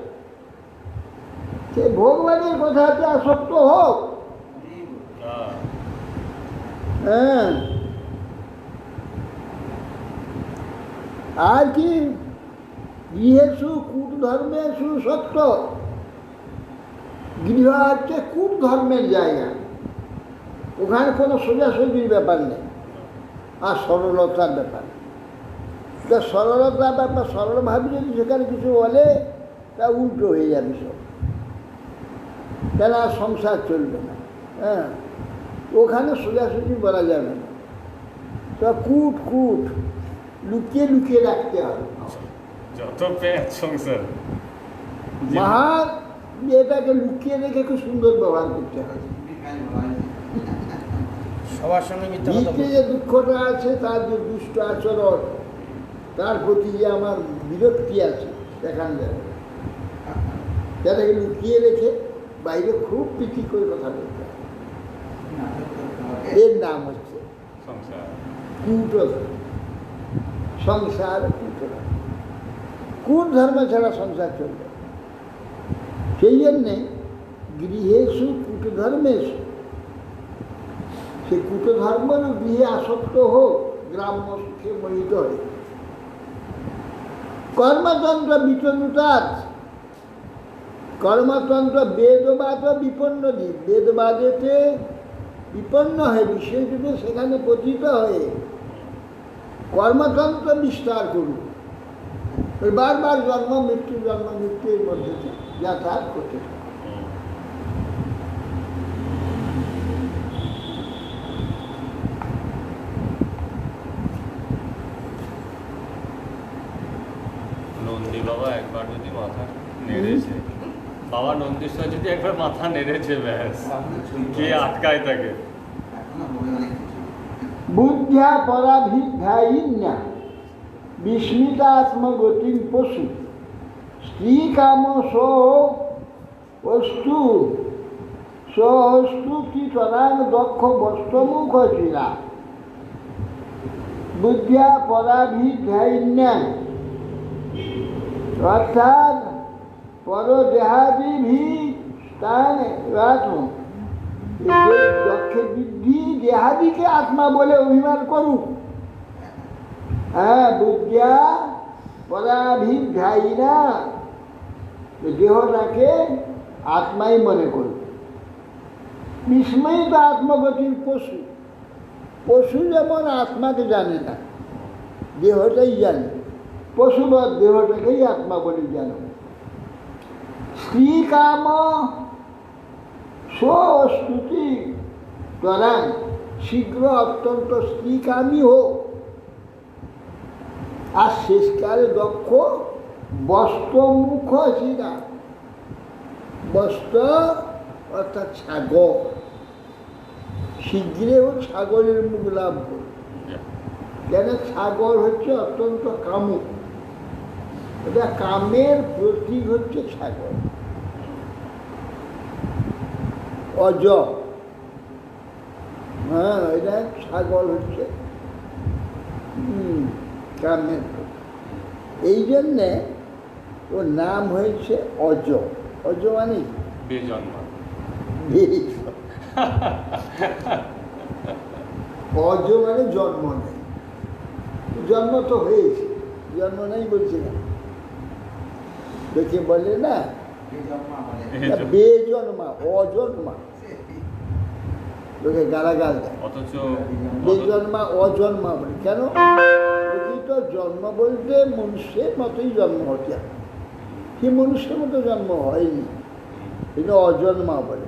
সে ভোগবাদের কথাতে আসক্ত হোক। আর কি গৃহেষু কূট ধর্মেষু সত্য, গৃহ হচ্ছে কূট ধর্মের জায়গা, ওখানে কোনো সোজাসুজির ব্যাপার নেই, আর সরলতার ব্যাপার। তা সরলতার ব্যাপার, সরলভাবে যদি সেখানে কিছু বলে তা উল্টো হয়ে যাবে সব, কেন সংসার চলবে না। ওখানে সোজাসুজি বলা যাবে না, তা কূট কূট লুকিয়ে লুকিয়ে রাখতে হবে। যত পেট সংসার মহা এটাকে লুকিয়ে রেখে খুব সুন্দর ব্যবহার করতে হবে। সবার সঙ্গে ভিতরে যে দুঃখটা আছে, তার যে দুষ্ট আচরণ, তার প্রতি যে আমার বিরক্তি আছে দেখান যাবে না। যাদেরকে লুকিয়ে রেখে বাইরে খুব প্রীতি করে কথা বলতে হয়। এর নাম হচ্ছে সংসার। কূটধর্ম। সংসার কূটধর্ম। কোন ধর্ম ছাড়া সংসার চলবে? সেই জন্যে গৃহেষু কূটধর্মেষু, সে কূটধর্মের গৃহে আসক্ত হোক, গ্রাম্য সুখে মোহিত হয়। কর্মতন্ত্র বিতনুতাৎ, কর্মতন্ত্র বেদবাদ বিপন্ন দিক, বেদবাদেতে বিপন্ন হয়ে বিষয়টিতে সেখানে পতিত হয়ে কর্মতন্ত্র বিস্তার করুন। ওই বারবার জন্ম মৃত্যুর মধ্যে যাতায়াত করতে থাকে। নন্দী বাবা একবার যদি মাথা নেড়েছে, বাবা নন্দীশ্বর যদি একবার মাথা নেড়েছে, ব্যাস কে আটকায় তাকে? বুদ্ধ্যা পরাভিধ্যায়িন্যা বিস্মিতাত্মগতিম পশু স্ত্রী কাম সস্তু কি তরাং দক্ষ বস্ত্রমুখ চিরা। বুদ্ধ্যা পরাভিধ্যায়িন্যা অর্থাৎ পরদেহাদিভি স্থানে দক্ষের বৃদ্ধি দেহাদিকে আত্মা বলে অভিমান করুক। হ্যাঁ, বুদ্ধিয়া পরাভিধ্যায়ী না, দেহটাকে আত্মাই মনে করুক। বিস্ময়িত আত্মগতির পশু, পশু যেমন আত্মাকে জানে না, দেহটাই জানে, পশুবৎ দেহটাকেই আত্মা বলে জানো। স্ত্রী কাম স্তুতি তরাং, শীঘ্র অত্যন্ত স্ত্রীকামী হোক। আর শেষকালে দক্ষ বস্ত্রমুখ চিরা, বস্ত্র অর্থাৎ ছাগল, শীঘ্রেও ছাগলের মুখ লাভ করবে। কেন? ছাগল হচ্ছে অত্যন্ত কামুক, এটা কামের প্রতীক হচ্ছে ছাগল। অজ, হ্যাঁ, এটা ছাগল হচ্ছে কামের প্রতীক। এই জন্যে ওর নাম হয়েছে অজ। অজ মানে বেজন্মা। অজ মানে জন্ম নেই। জন্ম তো হয়েছে, জন্ম নেই বলছে না, দেখে বলে না বেজন্মা, অজন্মা, লোকে গালাগাল দেয়। অথচ বেজন্মা অজন্মা বলে কেন? তো জন্ম বলতে মনুষ্যের মতোই জন্ম হতে হয়, সে মনুষ্যের মতো জন্ম হয়নি, এটা অজন্মা বলে।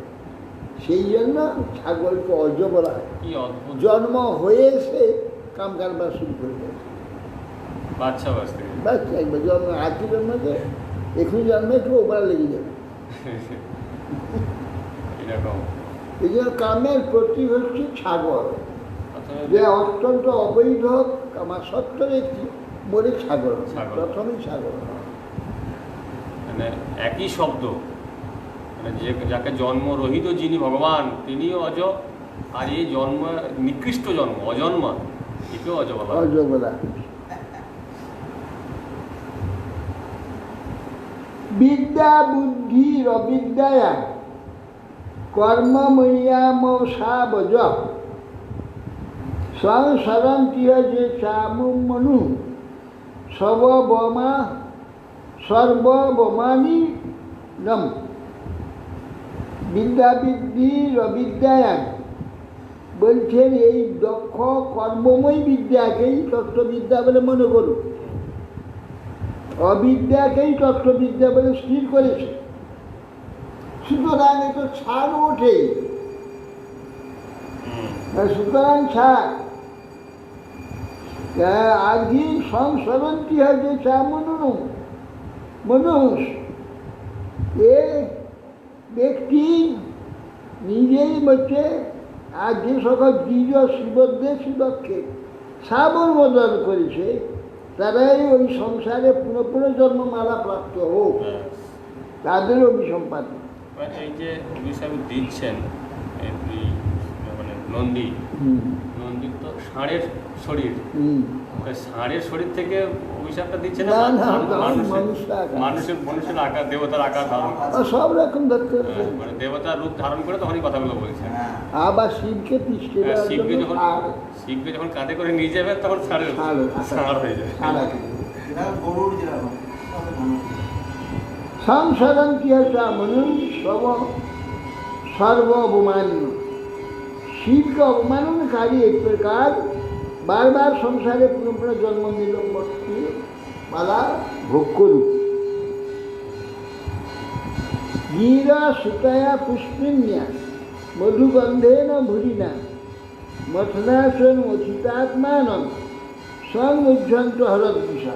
সেই জন্য ছাগলকে অজ বলা হয়। জন্ম হয়েছে কাম কারবার শুরু করে দেয়, বাচ্চা বাচ্চা বাচ্চা একবার জন্ম, আজকে জন্মকে এখনই জন্মে একটু ওবার লেগে যাবে। এরকম এই জন্য কামের প্রতীক হচ্ছে ছাগল, যে অত্যন্ত অবৈধ কামাসক্ত ব্যক্তি বলে ছাগল, প্রথমেই ছাগল। মানে একই শব্দ, মানে যে যাকে জন্মরহিত যিনি ভগবান তিনিও অজ, আর এই জন্ম নিকৃষ্ট জন্ম অজন্মা, একেও অজ বলা। অজ বলা। বিদ্যা বুদ্ধির অবিদ্যায়া কর্মময়্যামসাবজ সংসরন্তীয় যে চামুমনু সর্ববমানি নম। বিদ্যা বুদ্ধির অবিদ্যায়া বলছেন এই দক্ষ কর্মময় বিদ্যাকেই তত্ত্ববিদ্যা বলে মনে করুন, অবিদ্যাকেই তত্ত্ববিদ্যা বলে স্থির করেছে। সুতরাং তো ছাড় ওঠে, সুতরাং ছাড় আগে সংসরণটি হয় যে চা মানুষ, এ ব্যক্তি নিজেই বলছে আর যে সকল দ্বিজ শিবদ্দেশী দক্ষে সাবর বদল করেছে, তারাই ওই সংসারে পুনঃ পুনঃ জন্মমালা প্রাপ্ত হোক, হ্যাঁ। তাদের অভিসম্পাদন। মানে এই যে অভিশাপ দিচ্ছেন এই মানে নন্দী, নন্দীর তো ষাঁড়ের শরীর, ষাঁড়ের শরীর থেকে অভিশাপটা দিচ্ছে না, না, না, মানুষের মানুষের আকার, দেবতার আকার ধারণ করে। সব রকম ধরতে হ্যাঁ, মানে দেবতার রূপ ধারণ করে তখনই কথাগুলো বলছেন। আবার শিবকে পিষ্টে হ্যাঁ, দেওয়ার শিবকে জন্য যখন আর শিবকে যখন কাঁধে করে নিয়ে যাবে তখন ষাঁড় হয়ে যায়। এটা গরুর যেরকম সংসারণ কি হচ্ছে মনুন सर्व अवमान्य। शिव का अवमाननकारी एक प्रकार बार बार संसारे पुनः पुनः जन्म निलम्बी माला भोग करू। गीरा सुतया पुष्पिन्या मधुगंधेन भुरिना मथनासन मथितात्मान संयुज्जंत हरद्विषा।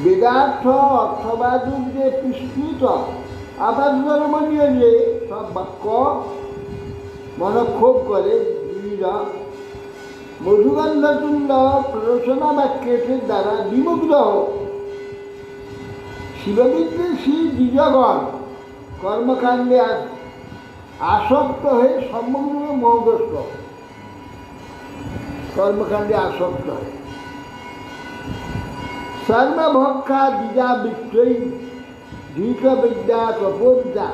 वेदार्थ अर्थवादुक जे पुष्पित আপাতধর্মীয় যে সব বাক্য মনক্ষোভ করে গিরিরা মধুগন্ধতুল্য প্ররোচনা বাক্যের দ্বারা বিমুগ্ধ হোক। শিববিদ্বেষী দ্বিজগণ কর্মকাণ্ডে আসক্ত হয়ে সম্পূর্ণ মোহগ্রস্ত, কর্মকাণ্ডে আসক্ত হয়। সর্বভক্ষা দ্বিজাবৃত্তই ধীত বিদ্যা তপোবিদ্যা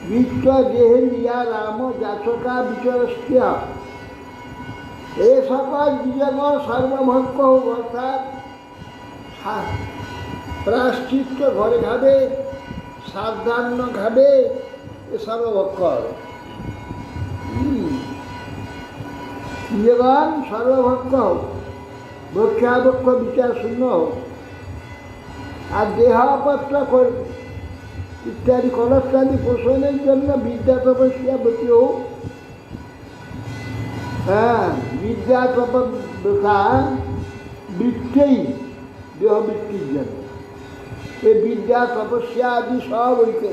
বিত্ত দেহে নিয়া রাম যাচকা বিচরস্য। এ সকল দ্বিজগণ সর্বভক্ষ অর্থাৎ প্রায়শ্চিত্ত ঘরে খাবে, সাধান্য খাবে, এ সর্বভক্ষ হবে। দ্বিজগণ সর্বভক্ষ হোক, ভক্ষাভক্ষ বিচার শূন্য হোক, আর দেহাপত্র ইত্যাদি কলত্যাদি পোষণের জন্য বিদ্যা তপস্যা ব্রতী হোক। হ্যাঁ, বিদ্যা তপস্যা বৃত্তেই দেহবৃত্তির জন্য। এই বিদ্যা তপস্যা আদি সব ওইকে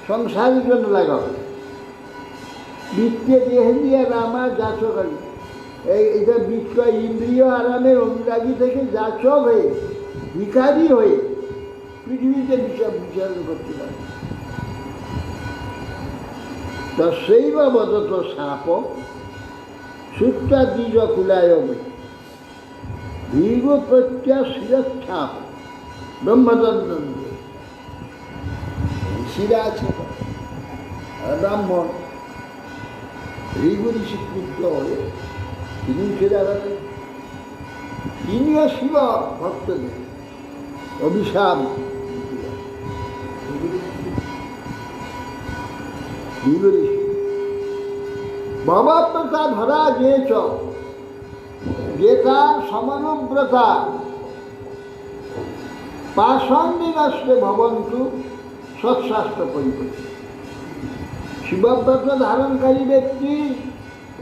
সংসারের জন্য লাগাবে। বৃত্তে দেহে দিয়ে রামা যাচকারী, এইটা বৃত্ত ইন্দ্রিয় আরামের অনুরাগী থেকে যাচক হয়ে ভিখারি হয়ে পৃথিবীতে বিচারণ করতে পারে। তস্যৈব বদত সাপ সূত্রা দ্বিজ কুলায় ভীগ প্রত্যাশিরচ্ছাপ ব্রহ্মতন্ত্র। ঋষিরা আছে ব্রাহ্মণ, ঋগুরি স্বীকৃত হয়ে তিনি উঠে দাঁড়ালেন। তিনিও শিব ভক্তদের অভিশাপ ভবব্রতা ধরা যেচ যে তার সমানুব্রতা পাষণ্ডিনস্তে ভবন্তু সৎশাস্ত্র পরিপন্থী। শিবব্রত ধারণকারী ব্যক্তি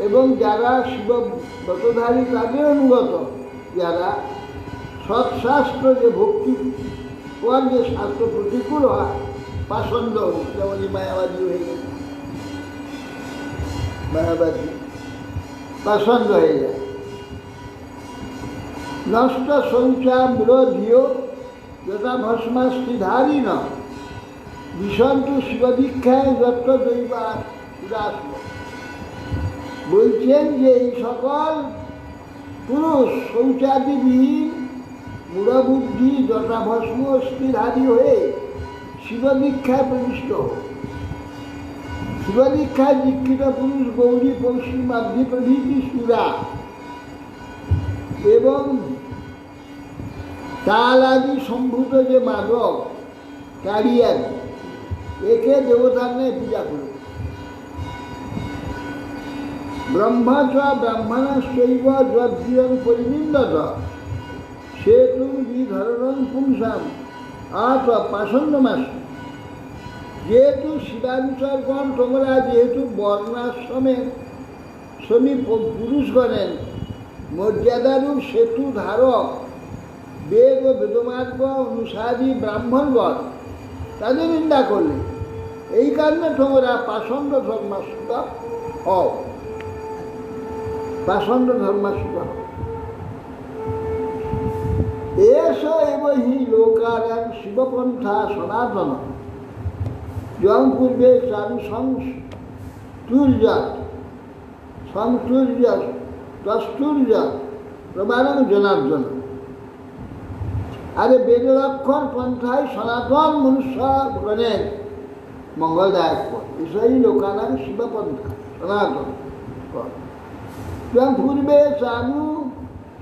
এবং যারা শিবব্রতধারী তাদের অনুগত, যারা সৎশাস্ত্র যে ভক্তি পর যে শাস্ত্র প্রতিকূল হয় পাষণ্ড হোক, যেমন মায়াবাদী হয়ে গেছে, মায়াবাদী পাষণ্ড হয়ে যায়। নষ্ট শৌচা বিরোধীয় যথা ভস্মাস্তিধারী ন বিষন্তু শিবদীক্ষায় যত্র দৈবা উদাস। বলছেন যে এই সকল পুরুষ শৌচাদিবিহীন মূঢ়বুদ্ধি যথাভস্ম অস্থিধারী হয়ে শিবদীক্ষায় প্রবিষ্ট হোক। শিবদীক্ষায় দীক্ষিত পুরুষ গৌরী পৌষী মাধ্যি প্রভৃতি সুরা এবং তাল আদি সম্ভূত যে মাদক কারিয়াদি, একে দেবতার ন্যায় পূজা করবে। ব্রহ্মচ ব্রাহ্মণশ্চৈব যদ্বিয়ং পরিনিন্দত সেতু বিধরণ পুংসাম আত পাষণ্যমাস। যেহেতু শিবানুচরগণ তোমরা যেহেতু বর্ণাশ্রমের শ্রমিক পুরুষগণের মর্যাদারূপ সেতু ধারক বেদ ও বেদমার্গ অনুসারী ব্রাহ্মণগণ তাদের নিন্দা করলে, এই কারণে তোমরা পাষণ্ড ধর্মাশ্রিত হও, পাষণ্ড ধর্মাশ্রিত হও। এষ এব হি লোকানাং শিবপন্থা সনাতন যং পূর্বে চারু সংস্তুর্যাৎ তস্তুর্যাৎ প্রমাণং জনার্দন। আরে বেদলক্ষণ পন্থায় সনাতন মনুষ্যগণের মঙ্গলদায়ক পথ, এসই লোকানাং শিবপন্থা সনাতন পথ। যং পূর্বে চারু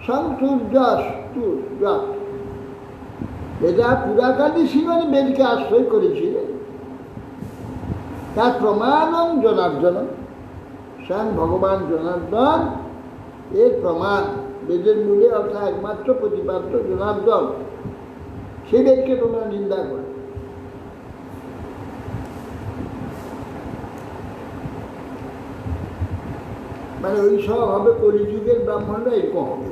সংস্তুর্যাৎ, এটা পুরাকালী শিবন বেদকে আশ্রয় করেছিলেন, তার প্রমাণং জনার্দন, স্বয়ং ভগবান জনার্দন এর প্রমাণ। বেদের মূলে অর্থাৎ একমাত্র প্রতিপাদ্য জনার্দন, সে বেদকে তোমরা নিন্দা করো। মানে ওই সব হবে কলিযুগের ব্রাহ্মণরা এরকম হবে।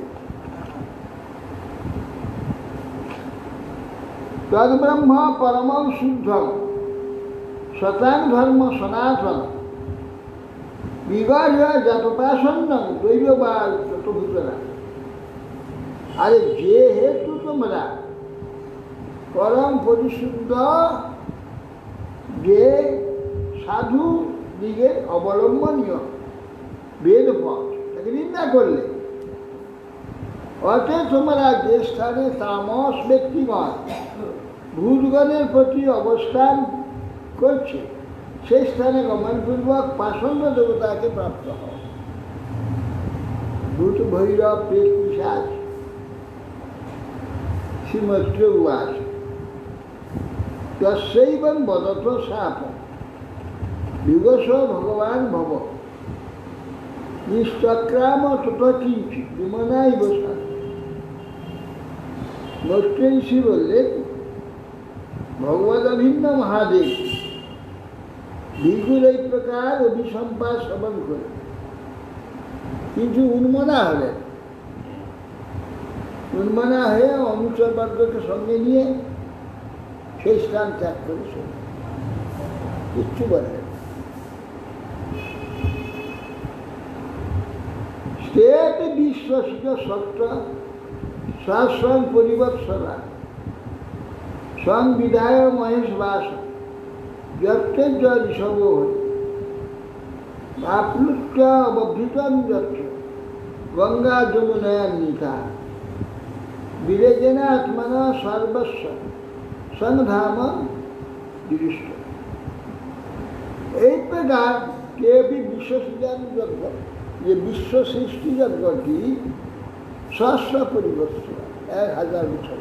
তদ্ব্রহ্ম পরমং শুদ্ধম শতাং ধর্ম সনাতন বিগড় যতোপাসন্ন দৈববাদ যতভূতরা। আরে যে হেতু তোমরা পরম পরিশুদ্ধ যে সাধু দিগের অবলম্বনীয় বেদ পথ তাকে নিন্দা করলে, অতএব তোমরা যে স্থানে তামস ব্যক্তিগণ ভূতগণের প্রতি অবস্থান করছে সেই স্থানে গমনপূর্বক পাষণ্ড দেবতাকে প্রাপ্ত হও। ভূত ভৈরব প্রেত পিশাচ শ্রীমৈত্র উবাচ তস্যৈবং বদত সাপ বিগস ভগবান ভব নিশ্চক্রাম তত কিঞ্চিৎ বিমনাই বসা। মৈত্র ঋষি বললেন, ভগবত অভিন্ন মহাদেব ভিগুর এই প্রকার অভিসম্পাদ শ্রবণ করে কিন্তু উন্মনা হলেন। উন্মনা হয়ে অনুচরবর্গকে সঙ্গে নিয়ে সেই স্থান ত্যাগ করে চলে, কিচ্ছু বললেন। স্টেপে বিশ্বাসিত সত্য স্বয়ং পরিবৎসরা সংবিধায় মহেশ বাস যত্য ঋষভ হই আপ্লুত অবভৃতম যত্র গঙ্গা যমুনয়ান্বিতা বিরেজেন আত্মনা সর্বস্ব সংধাম দৃষ্ট। এই প্রকার কে বিশ্বসৃজন যজ্ঞ, যে বিশ্ব সৃষ্টি যজ্ঞটি সহস্র পরিবর্তন 1000 বছর,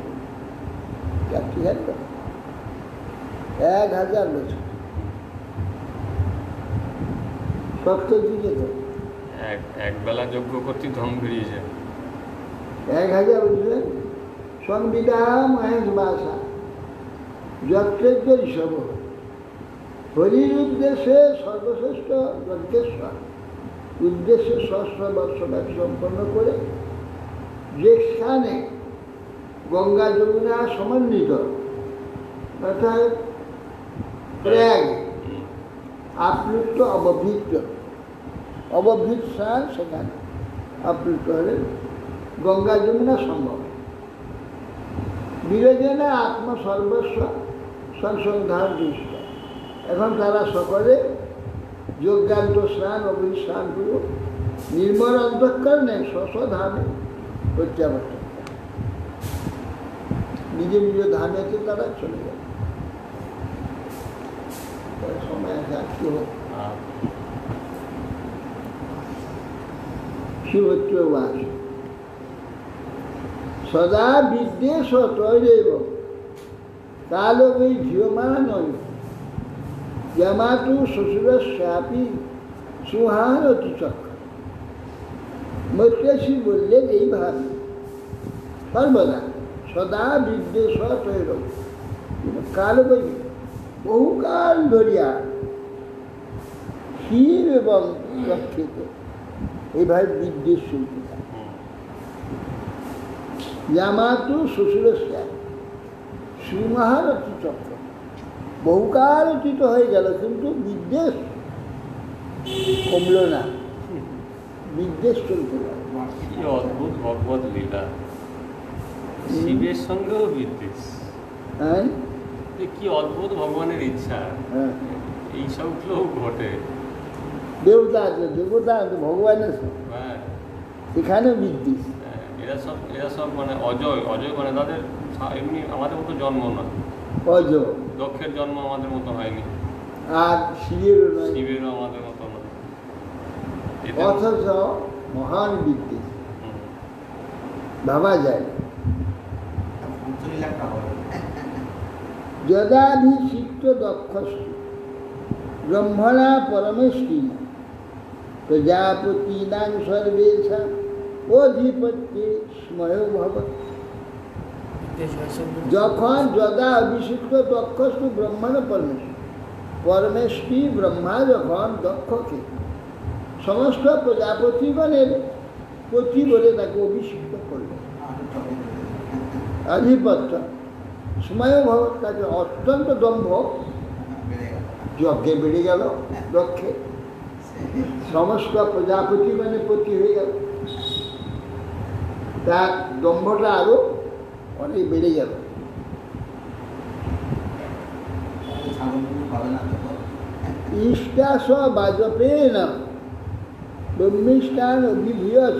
1000 বছর সত্য দিকে তো এক বেলা যজ্ঞ করতে ধম বেরিয়ে যায়। 1000 বছর সংবিধান মহেশ বাসা যজ্ঞ ঋষভ হরির উদ্দেশ্যে সর্বশ্রেষ্ঠ যজ্ঞেশ্বর উদ্দেশ্যে সহস্র বর্ষব্যাপী সম্পন্ন করে যে স্থানে গঙ্গা যমুনা সমন্বিত অর্থাৎ প্রয়াগ আপ্লুত অবভৃত অবভৃত স্থান, সেখানে আপ্লুত হলে গঙ্গা যমুনা সম্ভব। বিরোজনে আত্মসর্বস্ব সংসন্ধান দৃষ্ট। এখন তারা সকলে যজ্ঞান্ত স্নান অভিস্নান পুরো নির্মল অন্তঃকরণে স্বস্বধামে প্রত্যাবর্তন, নিজ নিজ ধামেতে তারা চলে যাবে। সময় আছে হোক। শিবত্র বাস সদা বিদ্বেষ তৈরেব কালো বৈ ধিয়মান যমাতু শ্বশুরস্যাপি সুহারতি চক্র। মৈত্রেয়ী বললেন এইভাবে সর্বদা সদা বিদ্বেষ তৈরব কাল বৈ বহুকাল ধরিয়া ক্ষীর এবং রক্ষিত এইভাবে বিদ্বেষ চলতে থাকে। জামাতু শ্বশুরস্যা সুমহারতি চক্র, বহুকাল অতীত হয়ে গেল কিন্তু বিদ্বেষ কমল না, বিদ্বেষ চলতে গেল। কি অদ্ভুত ভগবত লীলা! শিবের সঙ্গেও বিদ্বেষ। হ্যাঁ এ কি অদ্ভুত ভগবানের ইচ্ছা, হ্যাঁ এইসবগুলো ঘটে। দেবতা আছে, দেবতা আছে ভগবানের সঙ্গে, হ্যাঁ সেখানেও বিদ্বেষ। হ্যাঁ, এরা সব মানে অজয় মানে তাদের এমনি আমাদের মতো জন্ম নয়। অজ দক্ষের জন্ম আমাদের মতো হয়নি, আর শিবেরও নয়, শিবেরও আমাদের মতো নয়। এদের- অথচ মহান বিদ্বেষ হুম। ভাবা যায় না। 39 লাখ টাকা হবে। যদাভিষিক্ত দক্ষস্থ ব্রহ্মণা পরমেষ্টি প্রজাপতিনাং সর্বেষাং অধিপত্যে স্ময় ভবৎ। বিদ্বেষ হয়েছে যখন যদা অভিষিক্ত দক্ষস্থ ব্রহ্মণ পরমেষ্টি, পরমেষ্টি ব্রহ্মা যখন দক্ষকে সমস্ত প্রজাপতিগণের পতি বলে তাকে অভিষিক্ত করলেন, আধিপত্য সময় ভগৎ তাকে অত্যন্ত দম্ভ যজ্ঞে বেড়ে গেল, দক্ষে সমস্ত প্রজাপতি মানে পতি হয়ে গেল, তার দম্ভটা আরো অনেক বেড়ে গেল। ইষ্টাস বাজপেন ব্রহ্মিষ্ঠান অভিভূয়চ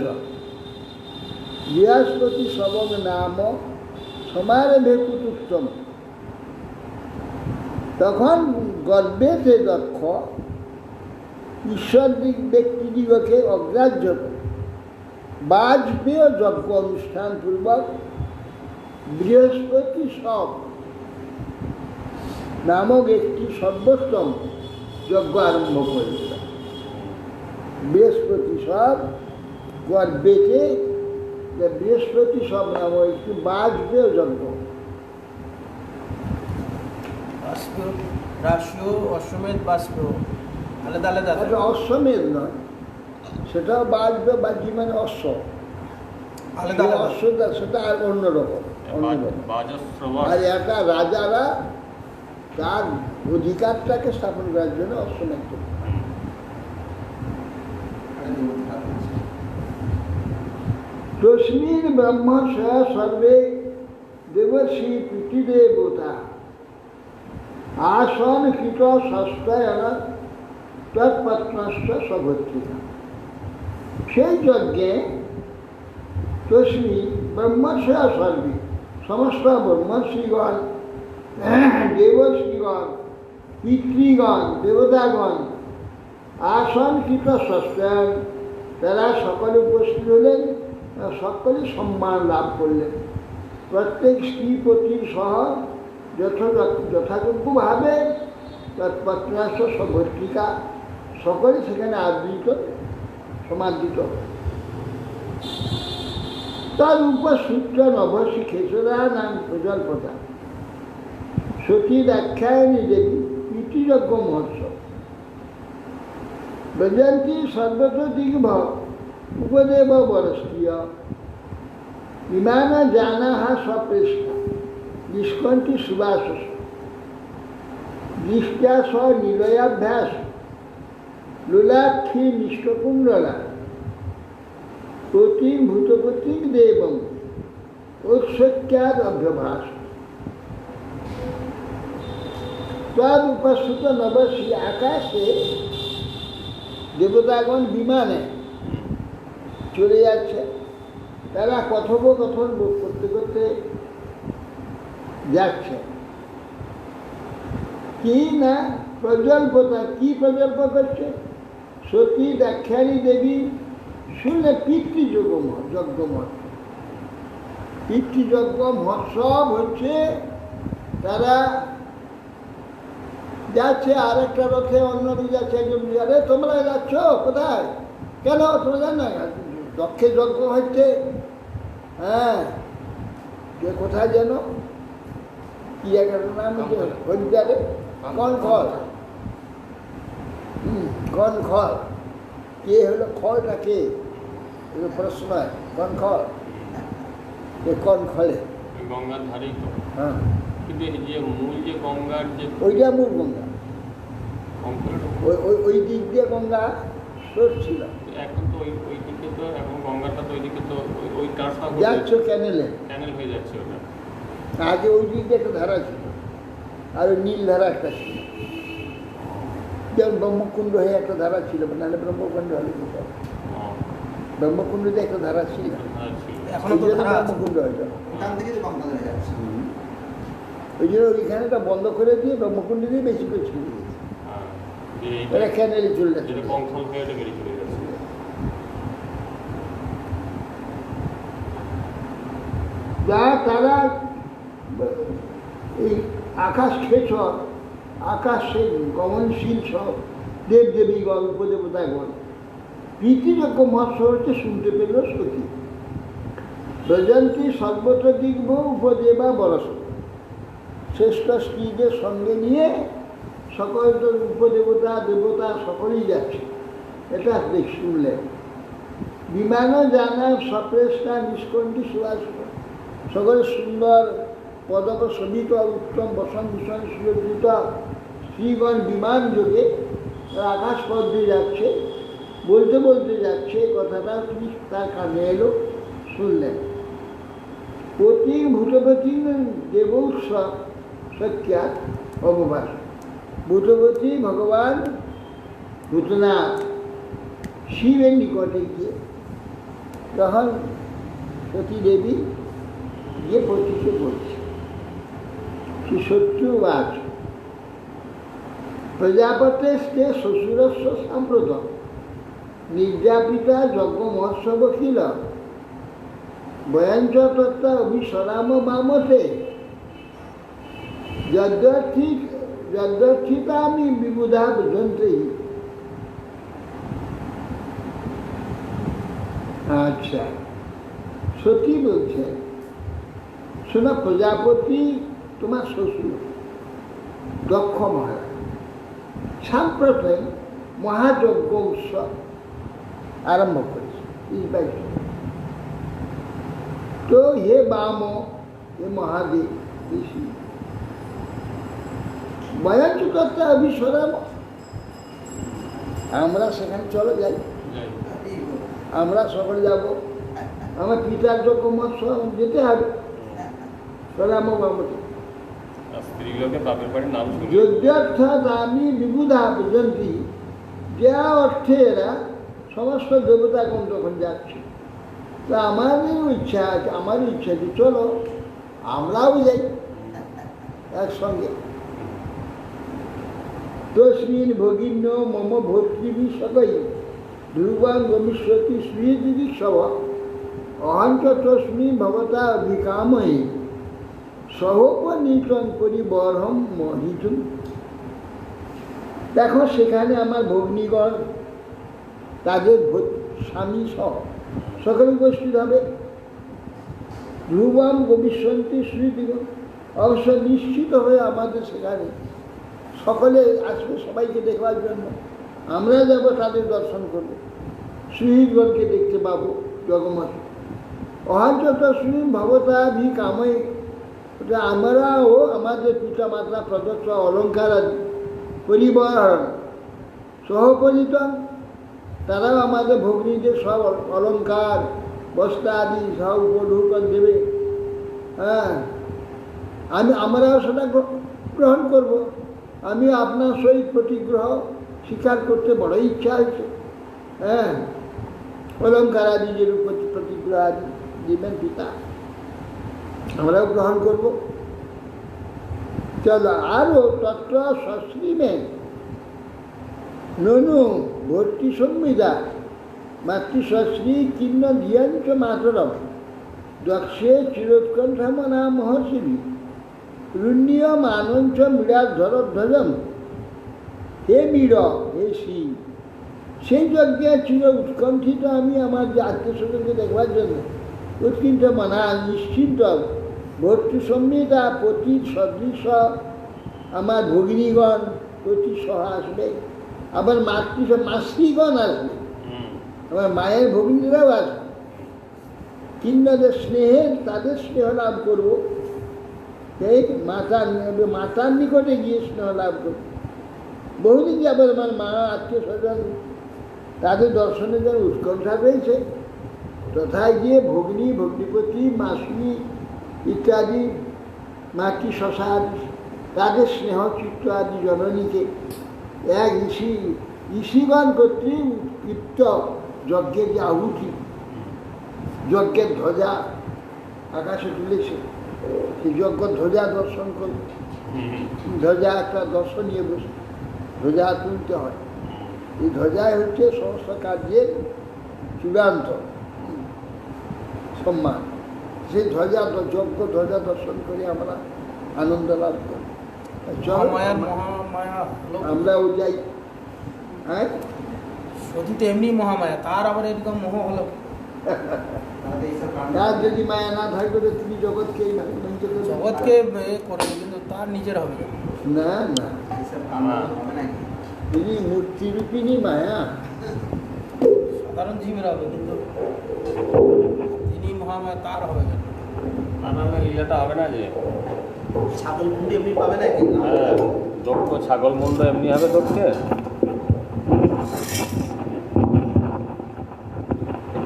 বৃহস্পতি শবম নাম সমারভে কুতুত্তম। তখন গর্বেতে দক্ষ ঈশ্বর ব্যক্তিদিগকে অগ্রাহ্য করে বাজপেয় যজ্ঞ অনুষ্ঠান পূর্বক বৃহস্পতি সব নামক একটি সর্বোত্তম যজ্ঞ আরম্ভ করেছিল। বৃহস্পতি সব গর্বেতে বৃহস্পতি সব নামক একটি বাজপেয় যজ্ঞ। বাষ্পীয় রাশিও অশ্বমেধ বাষ্পীয় আলাদা আলাদা এটা অশ্বমেধ নয়, সেটাও বাজবে, বাজি মানে অশ্ব, আলাদা সেই আলাদা অশ্বটা সেটা আর অন্যরকম। বাজশ্রবস। আর একটা রাজারা তার অধিকারটাকে স্থাপন করার জন্য অশ্বমেধ করে। তস্মিন ব্রহ্ম সর্বে দেবর্ষি পৃথিদেবতা আসন কীট ষষ্ঠায়ন তৎপত্নস্থ সভত্রিকা। সেই যজ্ঞে তস্মি ব্রহ্মস্য সর্বে সমস্ত ব্রহ্মর্ষিগণ, দেবর্ষিগণ, পিতৃগণ, দেবতাগণ আসন কীট ষষ্ঠায়ন, তারা সকলে উপস্থিত হলেন, সকলে সম্মান লাভ করলেন। প্রত্যেক স্ত্রীপতির সহ যথাযোগ্যভাবে তৎপত্রাস্য সভর্তিকা সকলে সেখানে আদৃত সমাদৃত। তার উপসূত্র নভসী খেসরা নাম প্রজল্পতা সতী দাক্ষায়ণী দেবী প্রীতিযজ্ঞ মহোৎসব ব্রজন্তী সর্বত্র দিগ্ভ উপদেব বরস্তীয় বিমান জানাহ স্বপৃষ্ঠা নিষ্কণ্ঠী সুবাস দৃষ্টা স নিলয়াভ্যাস লোলাক্ষী নিষ্ঠকুণ্ডলা প্রতিম ভূতপতিম দেবম ঐশ্বর্যাদ অভ্যভাস। তদ উপস্থিত নবসী আকাশে দেবতাগণ বিমানে চলে যাচ্ছে, তারা কথোপকথন করতে করতে যাচ্ছে। কি না প্রজল্পতা, কি প্রজল্প করছে? সতী দাক্ষায়ণী দেবী শুনলে পিতৃযজ্ঞ মহোৎসব। পিতৃযজ্ঞ মহোৎসব হচ্ছে, তারা যাচ্ছে আর একটা রথে, অন্য দিকে যাচ্ছে, একজন আরে তোমরা যাচ্ছ কোথায়, কেন তোমরা জান না দক্ষের যজ্ঞ হচ্ছে। হ্যাঁ, যে কোথায় যেন কি একটা নাম হরিদ্বারে কনখল, কনখল। কে হলো খলটা, কে এগুলো প্রশ্ন হয়। কনখল, কে কনখলে? গঙ্গার ধারেই তো। হ্যাঁ, কিন্তু এই যে মূল যে গঙ্গার যে ওইটা মূল গঙ্গা, অঙ্কটা, ওই দিক দিয়ে গঙ্গা স্রোত ছিল। এখন তো ওই দিকে ওইদিকে তো এখন গঙ্গাটা তো ওইদিকে তো ওই ট্রান্সফার যাচ্ছে ক্যানেলে। ক্যানেল হয়ে যাচ্ছে ওটা। আগে ওই দিকে একটা ধারা ছিল, আর ওই নীল ধারা একটা ছিল। যেমন ব্রহ্মকুণ্ড হয়ে একটা ধারা ছিল, নাহলে ব্রহ্মকুণ্ড হলে কি হবে? ব্রহ্মকুণ্ডতে একটা ধারা ছিল, এখনো তো ওই জন্য ধারা আছে। ব্রহ্মকুণ্ড হয়তো। ওখান থেকে তো গঙ্গা ধরে যাচ্ছে। ওই জন্য ওইখানেটা বন্ধ করে দিয়ে ব্রহ্মকুণ্ড দিয়ে বেশি করে ছেড়ে দিয়েছে। এটা ক্যানেলে চলে যাচ্ছে। যেটা কংসল হয়ে ওটা বেরিয়ে চলে যাচ্ছে। যা তারা এই আকাশ খেচর, আকাশে গমনশীল সব দেবদেবীগণ, উপদেবতাগণ প্রীতিযোগ্য মহোৎসব হচ্ছে শুনতে পেল সতী। ব্রজন্তী সর্বত্র দিগ্ভ উপদেবা বরস। শ্রেষ্ঠ স্ত্রীদের সঙ্গে নিয়ে সকল উপদেবতা দেবতা সকলেই যাচ্ছে, এটা শুনলেন। বিমানও জানা সপ্রেষ্টা নিষ্কণ্ঠী সুবাস, সকলে সুন্দর পদক শোভিত উত্তম বসন ভূষণ সুরক্ষিত শ্রীগণ বিমান যোগে আকাশ পথ দিয়ে যাচ্ছে, বলতে বলতে যাচ্ছে। এই কথাটা তিনি তার কানে এলো, শুনলেন। প্রতি ভূতপতি দেবৌৎসব সত্যাত অববাস। ভূতপতি ভগবান ভূতনাথ শিবের নিকটে গিয়ে তখন সতী দেবী গিয়ে পতিকে বলছে, শ্রী সত্যবাচ প্রজাপতেস্তে শ্বশুরস্ব সাম্প্রত নির্যাপিতা যজ্ঞ মহোৎসব খিল বয়ঞ্চ তত্ত্ব অভিসরাম বামতে যদ্যর্থিতা আমি বিবুধা বুঝন্তি। আচ্ছা, সত্যি বলছে, শোনো, প্রজাপতি তোমার শ্বশুর দক্ষ মহারাজ সাম্প্রতে মহাযজ্ঞ উৎসব আরম্ভ করেছে। তো হে বাম, হে মহাদেব ঋষি, বয়াঞ্চকর্তা অভিসরাম, আমরা সেখানে চলে যাই, আমরা সকলে যাব, আমার পিতার যজ্ঞ মহোৎসব যেতে হবে। সরাম বামতে স্ত্রীলোকে বাপের বাড়ির নাম শুনে যজ্ঞার্থাৎ আমি বিবুধা বুঝন্তি, যা অর্থে এরা সমস্ত দেবতাগণ তখন যাচ্ছে। তো আমাদের ইচ্ছা আছে, আমার ইচ্ছা আছে, চলো আমরাও যাই একসঙ্গে। তস্মিন ভগিন্য মম ভর্তৃবি সকই ধ্রুবাং ভবিষ্যতি শ্রীদিদি সব অহঞ্চ তস্মিন ভবতা অভিকাময়ী সহোপনীতন পরিবরহম মহিতুম। দেখো সেখানে আমার ভগ্নীগণ তাদের স্বামী সহ সকলে উপস্থিত হবে। ধ্রুবম ভবিষ্যন্তি শ্রীদিগণ, অবশ্য নিশ্চিত হয়ে আমাদের সেখানে সকলে আসবে সবাইকে দেখবার জন্য। আমরা যাব তাদের দর্শন করব, শ্রীগণকে দেখতে পাবো জগমত। অহাঞ্চত শ্রী ভবতাভি কাময়, আমরাও আমাদের পিতা মাতা প্রদত্ত অলঙ্কার আদি পরিবহন সহপরিত, তারাও আমাদের ভগ্নীদের সব অলঙ্কার বস্তা আদি সব উপঢৌকন দেবে। হ্যাঁ, আমরাও সেটা গ্রহণ করব। আমি আপনার সহিত প্রতিগ্রহ স্বীকার করতে বড় ইচ্ছা হয়েছে। হ্যাঁ, অলঙ্কার আদি যে প্রতিগ্রহ আদি দিবেন পিতা, আমরাও গ্রহণ করব। চলো, আরও তত্র সশ্রীমে ননু ভর্তি সংবিধা মাতৃশ্রী কিন্ন ধিয়ঞ্চ মাতরম দক্ষে চিরোৎকণ্ঠমনা মহর্ষিবি রুণ্য মানঞ্চ মীড়াধ্বরধ্বজম। হে মীড়, হে শিব, সেই যজ্ঞে চির উৎকণ্ঠিত আমি আমার যে আত্মীয় স্বজনকে দেখবার জন্য উৎকণ্ঠ মানা নিশ্চিন্ত। ভর্তি সংহিতা পতি সদৃশ আমার ভগিনীগণ পতি সহ আসবে, আবার মাতৃগণ আসবে, আমার মায়ের ভগিনীরাও আসবে। কিন্নদের স্নেহে তাদের স্নেহ লাভ করবো, এই মাতার নিকটে গিয়ে স্নেহ লাভ করবো। বহুদিন যাবে আমার মা আত্মীয় স্বজন তাদের দর্শনের জন্য উৎকণ্ঠা রয়েছে। তথায় গিয়ে ভগ্নী ভগ্নিপতি মাসি ইত্যাদি মাতৃ শশা আদি তাদের স্নেহ চিত্ত আদি জননীকে এক ঋষিগণ কর্তৃক কৃত্য যজ্ঞের যে আহুতি, যজ্ঞের ধ্বজা আকাশে তুলেছে, সেই যজ্ঞ ধ্বজা দর্শন করে, ধ্বজা একটা দর্শনীয় বস্তু, ধ্বজা তুলতে হয়। এই ধ্বজায় হচ্ছে সমস্ত কার্যের চূড়ান্ত সম্মান। সেই ধ্বজা যজ্ঞ ধ্বজা দর্শন করে আমরা আনন্দ লাভ করি। আমরাও যাই। হ্যাঁ, সতী তো এমনি মহামায়া, তার আবার এরকম মোহ হলো। তার যদি মায়া না থাকবে তো তিনি জগৎকে জগৎকে করেন, কিন্তু তার নিজের হবে না। না, তিনি মূর্তিরূপিণী মায়া, সাধারণ জীবের হবে, কিন্তু তিনি মহামায়া, তার হবে কেন? নানা লীলাটা হবে না যে ছাগল মুন্ডি এমনি পাবে নাকি? হ্যাঁ, দক্ষ ছাগল মুন্ড এমনি হবে দক্ষে।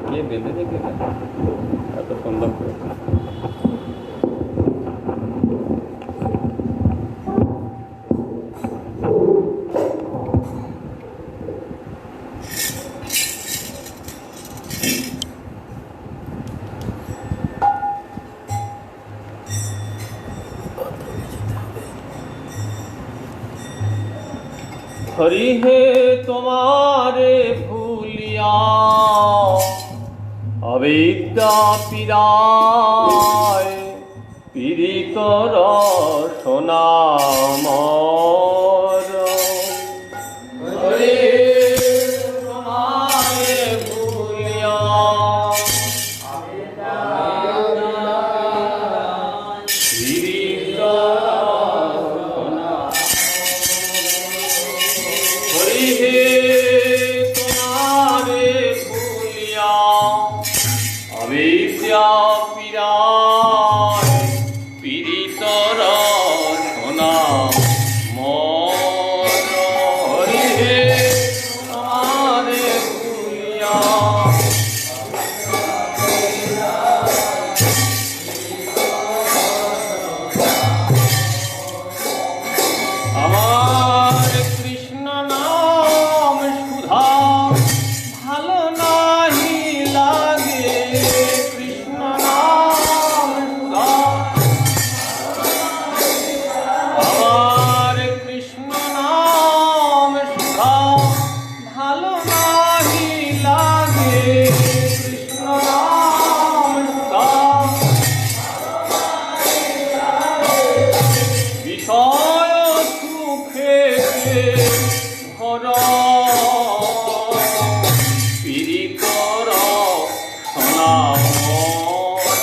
কে বেঁধে দেখে এত সুন্দর করে। हरि हे तुम्हारे भूलिया अविद्या पीड़ाय पीड़ित रसना मोर। हरि तुम्हारे भूलिया पीड़ित तुम्हारे भूलिया अविद्या पीड़ाय पीड़ित रसना मोर। हरि हे तुम्हारे भूलिया আমার কৃষ্ণ নাম সুধা ভালো নাহি লাগে, কৃষ্ণ নাম সুধা। আমার কৃষ্ণ নাম সুধা ভালো নাহি লাগে, কৃষ্ণ নাম সুধা। বিষয় সুখে ভরা পীড়িত রসনা মোর।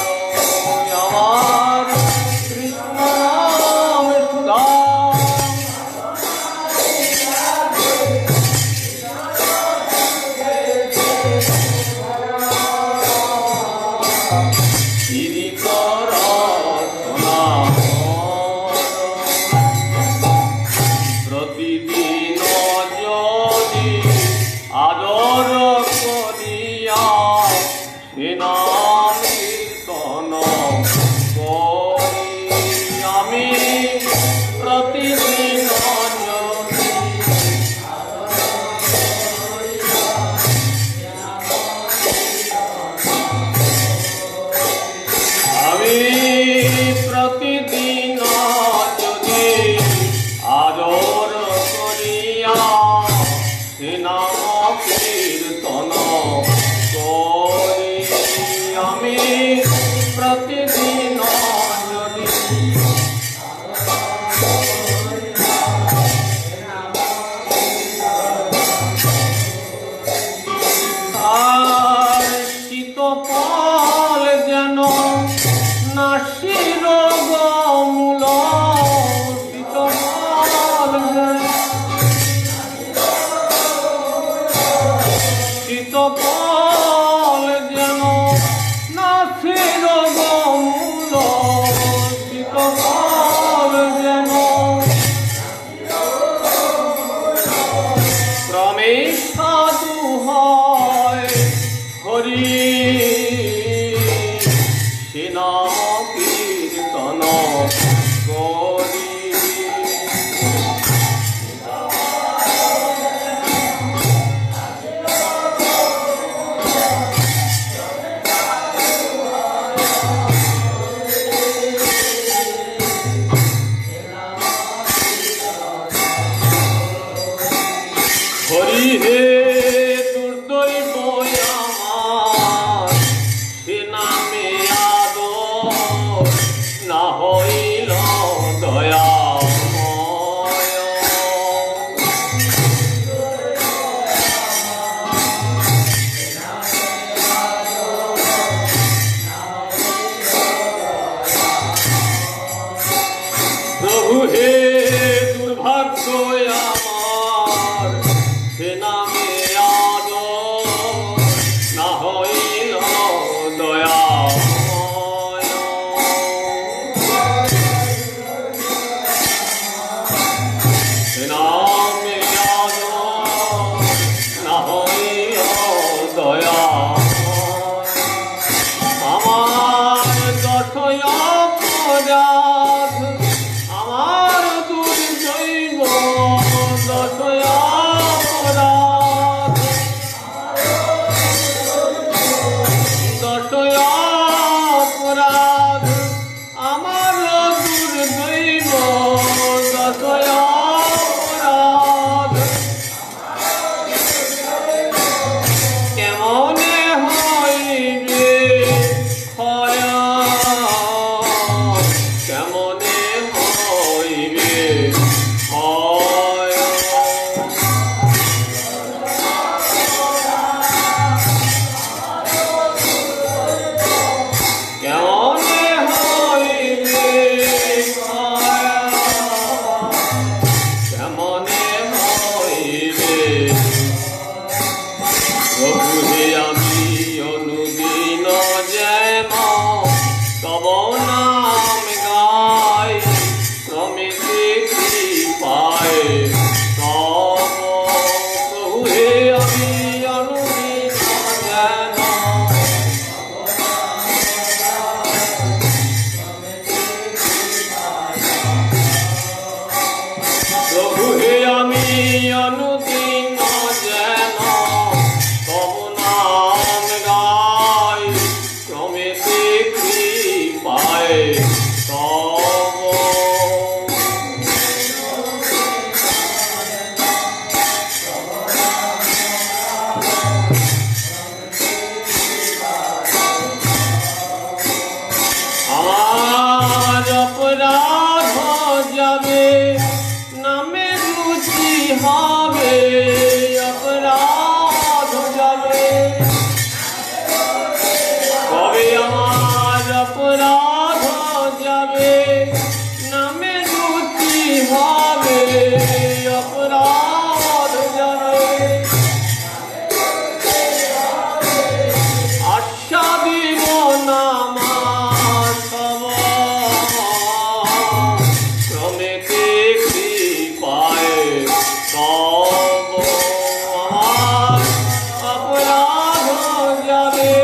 আমার কৃষ্ণ নাম সুধা পীড়িত রসনা মোর। প্রতিদিন যদি আদর করিয়া সে নাম কীর্তন করি, আমি প্রতিদিন যদি আমি প্রতিদিন যদি আদর করিয়া সে নাম কীর্তন করি, আমি প্রতিদিন যদি আর শীতকাল যেন নাসির গমূল, শীতকাল যেন শীতকাল যেন নাসির গমূল, শীতকাল যেন ক্রমে সাধু হয় হরি হরি হে দুর্দৈব আমার, সে নামে আদর না হইল দয়াময়। প্রভু হে দুর্ভাগ্য আমার, সে নামে আদর না হইল দয়াময়। সে নামে আদর না হইল দয়াময়। আমার দশয় অপরাধ, আমার দুর্দৈব দশয় অপরাধ, দশয় অপরাধ, আমার দুর্দৈব দশয় অপরাধ। কেমনে হইবে ক্ষয়, কেমনে হইবে ক্ষয়। কেমনে হইবে ক্ষয়, কেমনে হইবে। প্রভু হে আমি অনুদিন যেন তব নাম গাই, ক্রমেতে কৃপায় তব। প্রভু হে আমি অনুদিন যেন প্রভু হে আমি অনুদিন যেন তব নাম গাই, ক্রমেতে কৃপায় তব। আমার অপরাধ যাবে, নামে রুচি হবে, অপরাধ যাবে। কবে আমার অপরাধ যাবে, নামে রুচি হবে, অপরাধ যাবে। আশা দিব নামার সব, ক্রমেতে কৃপায় তব। আমার অপরাধ যাবে,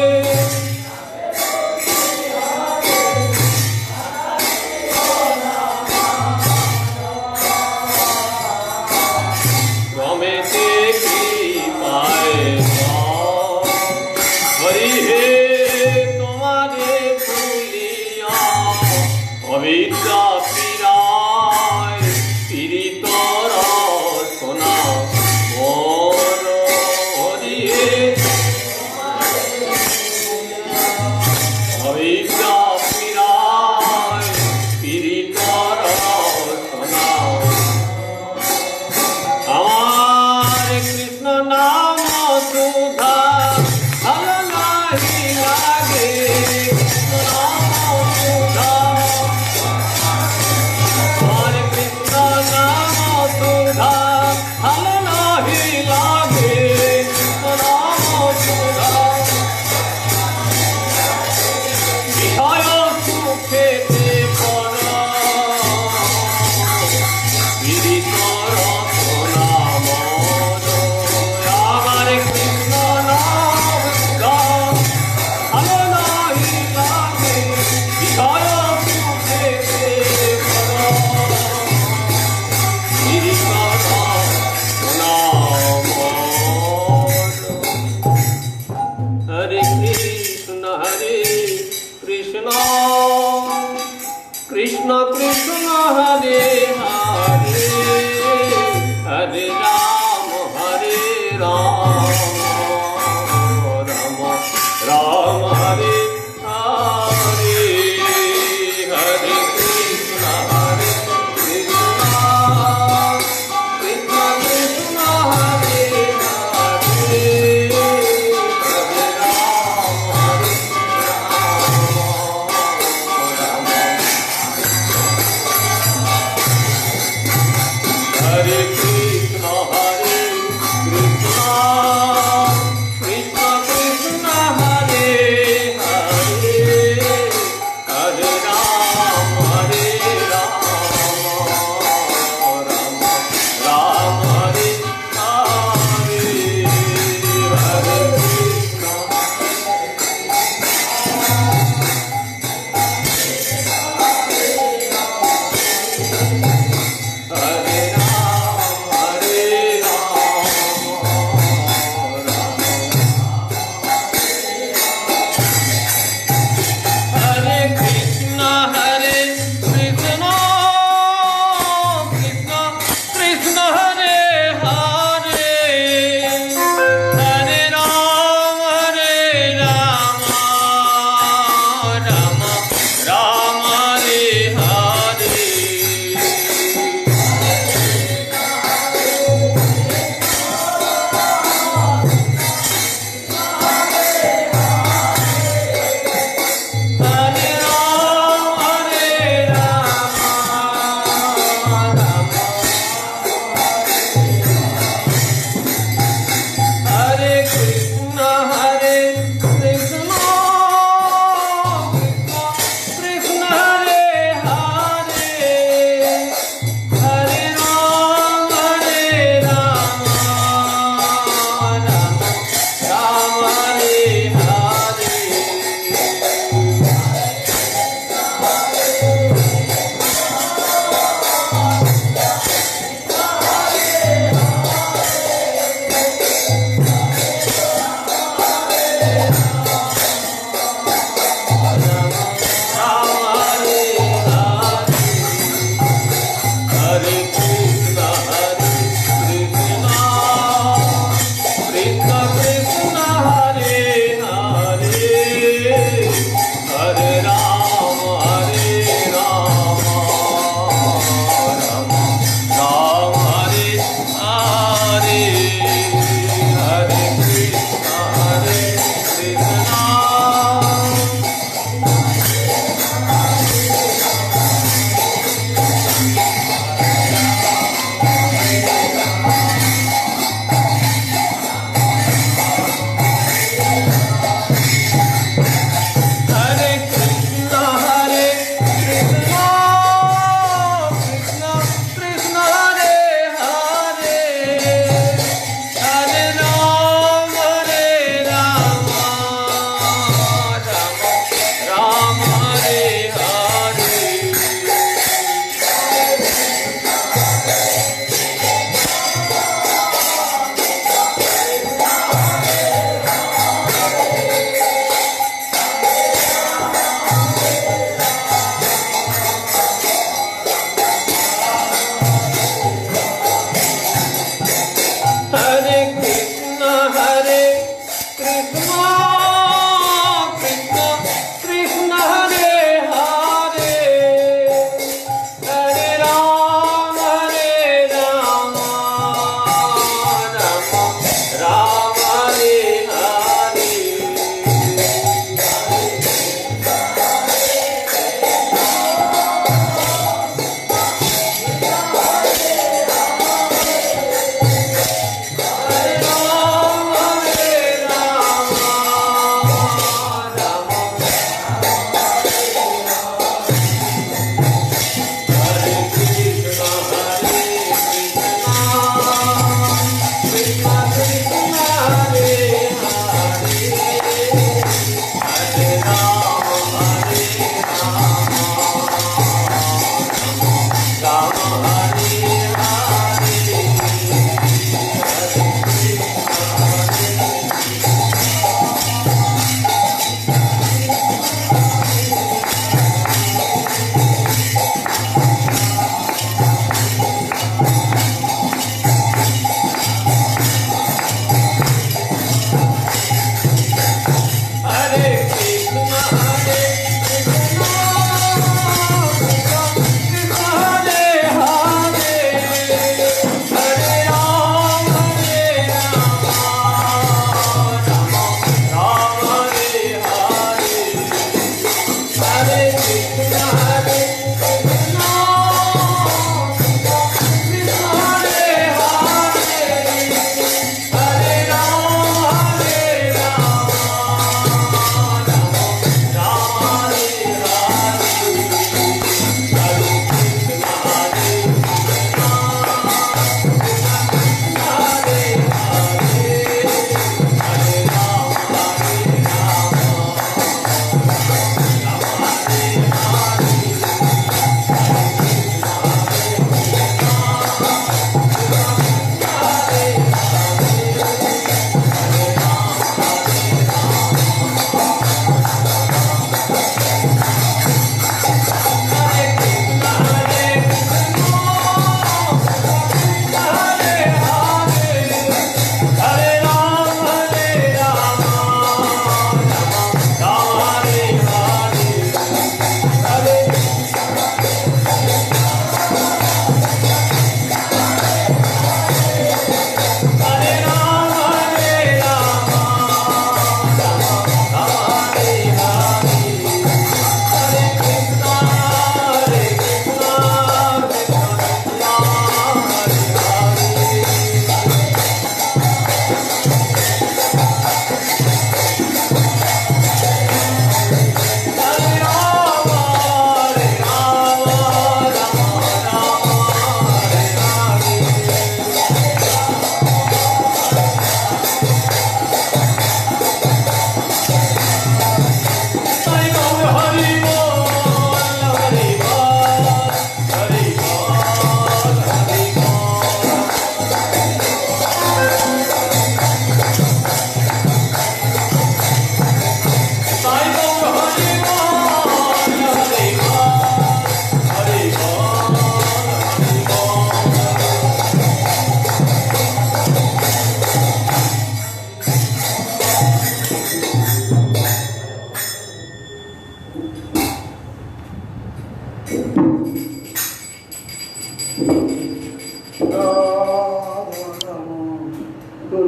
ক্রমেতে কৃপায় তব। হরি হে তোমারে ভুলিয়া পবিত্র পীড়ায় পীড়িত রচনা মোর। হরি হে পবিত্র পীড়ায় পীড়িত রচনা। আমার Hare Krishna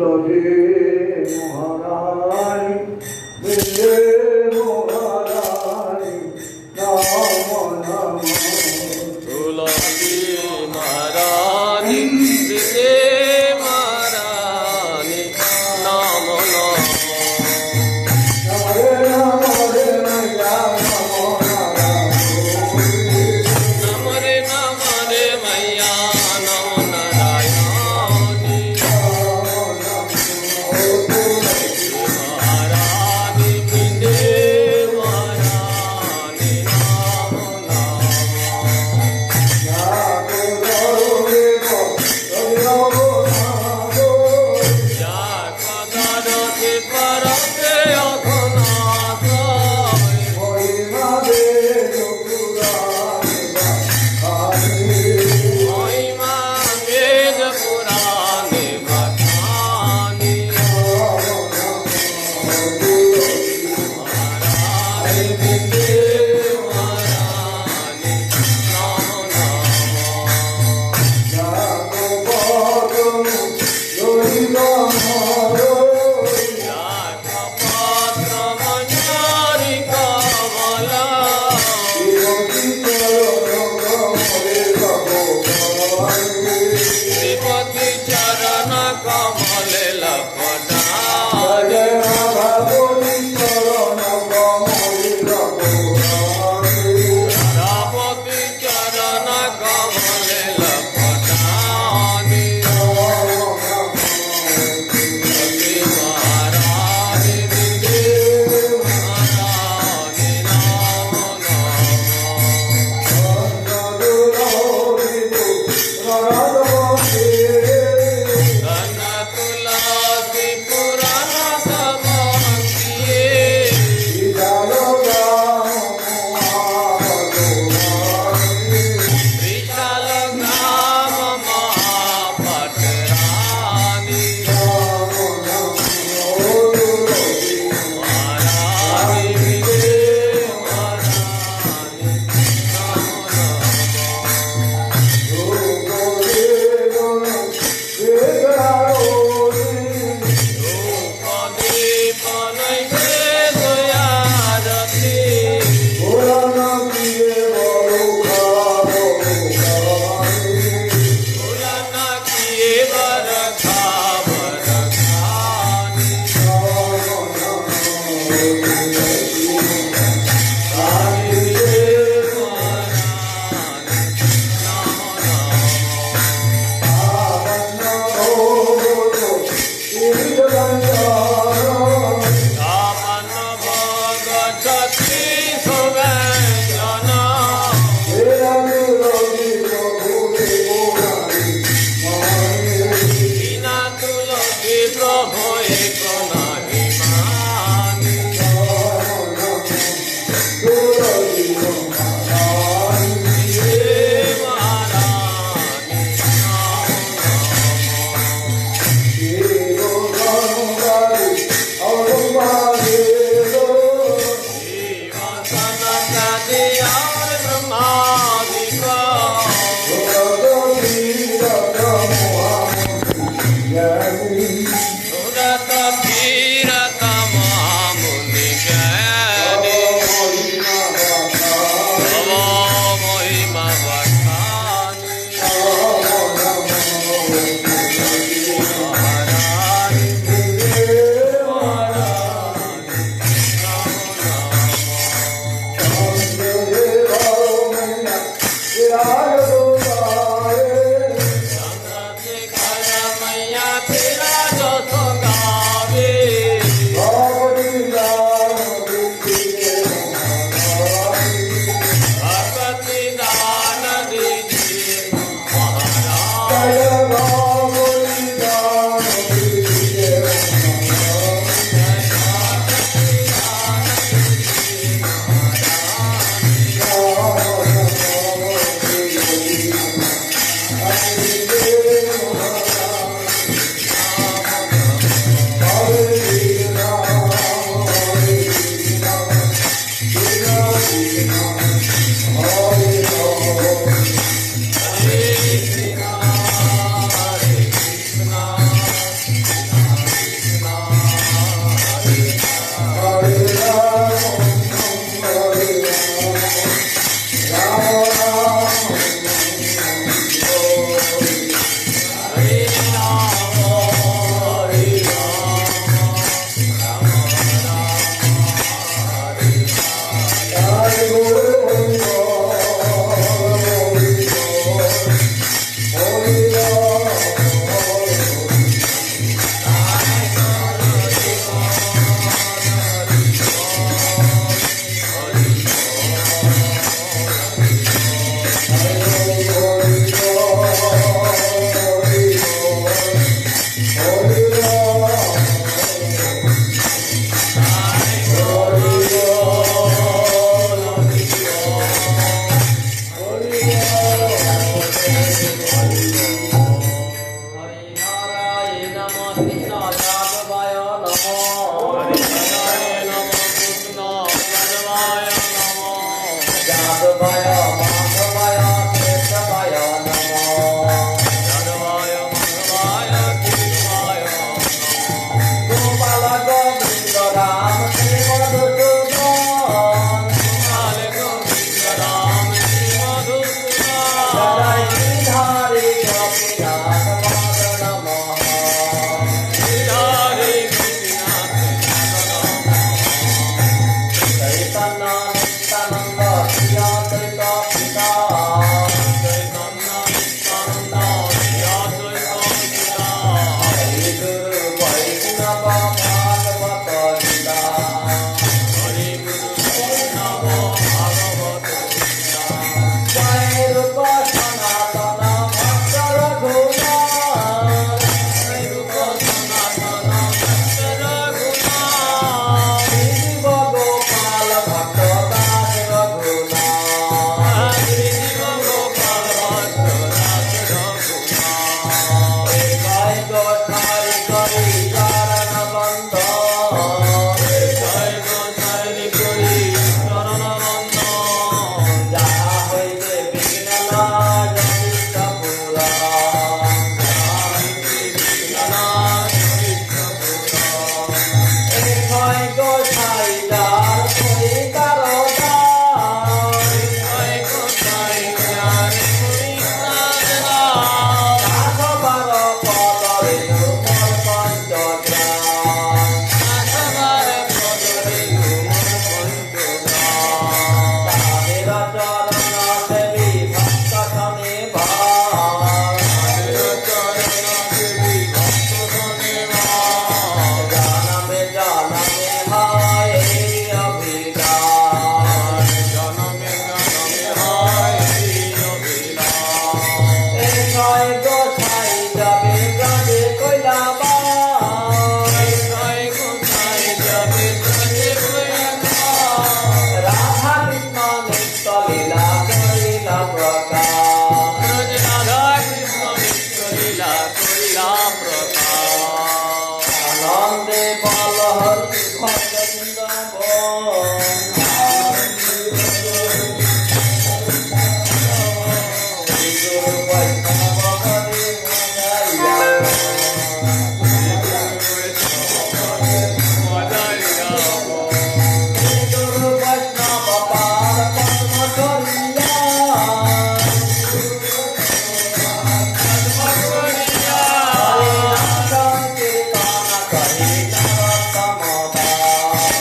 তুলসী মহারানী বৃন্দে মহারানী নম নম তুলসী মহারানী বৃন্দে মহারানী নাম নাম হরে রাম হরে মায়া নম রে নম রে মৈয়া নম নারায়ণী মহারানী বৃন্দে মহারানী নাম নাম যা কদরতে পরতে অঘনাথ মহিমা বেদ পুরাণে বখানি মহারানী বৃন্দে মহারানী নাম নাম শ্রীপতি চরণ কমলে লপটারে রাপতি চরণ কমলে লপটারে শ্রী মহারানী বৃন্দে মহারানী নাম নাম ধন তুলসী পুরাণ সমন্বিয়ে বিশাল গ্রাম মহাপটরানী মহারানী বৃন্দে মহারানী নাম নাম দীপ নৈবে দয়ারতি ফুলন কিয়ে बर খাবার খানি রানী মহারানী কামন ভগতি সুব্যঞ্জন বিনা তুলসী প্রভু এক নাহি মানি বৃন্দে মহারানী জীবন সনকাদি আর ব্রহ্মাদিকা সুরত ধীরত মহামুনি জ্ঞানী তব মহিমা বখানি মহারানী বৃন্দে মহারানী চন্দ্রশেখর মৈয়া তেরা যত গাবে ভগতি দান দিজি মহারাজ কৃষ্ণ যাদবায় নমঃ হরিপদায় নমঃ কৃষ্ণ যাদবায় নমঃ যাদবায় মাধবায় কেশবায় নমঃ যাদবায় মাধবায় কৃষ্ণায় নমঃ গোপাল গোবিন্দ রাম শ্রী মধুসূদন গোপাল গোবিন্দ রাম শ্রী মধুসূদন জয় গিরিধারী গোপীনাথ মদন মোহন হরে গোপীনাথ চৈতন্য নিত্যানন্দ শ্রী অদ্বৈত পিতা চৈতন্য নিত্যানন্দ শ্রী অদ্বৈত পিতা হরি গুরু বৈষ্ণব ভাগবত গীতা হরি গুরু বৈষ্ণব ভাগবত গীতা জয় রূপ সনাতন ভক্ত রঘুনাথ জয় রূপ সনাতন ভক্ত রঘুনাথ শিব গোপাল ভক্ত দাস রঘুনাথ শ্রী জীব গোপাল ভক্ত দাস রঘুনাথ জয় গোসারি করি চরণ বন্দন জয় গোসাই করি চরণ বন্দন যাহা হইতে বিঘ্ন নাশ বিশ্বপুরা জয় গোসাই যার পরিকার দাসবার পদরে মোর পঞ্চগ্রাম তাদের চরণ সেবী ভক্ত শনি ভার জনমে জনমে হয় এই অভিলাষ এ জয় গোসাই যাবে ব্রজে কৈলাবাস রাধা কৃষ্ণ নিত্য লীলা করিলা প্রকাশ আনন্দে বল হরি ভগবিন্দ গুরু বৈষ্ণব হরি গুরু বৈষ্ণব পার পদ্ম করিয়া হরি নাম সংকীর্তন করি নরোত্তম দাস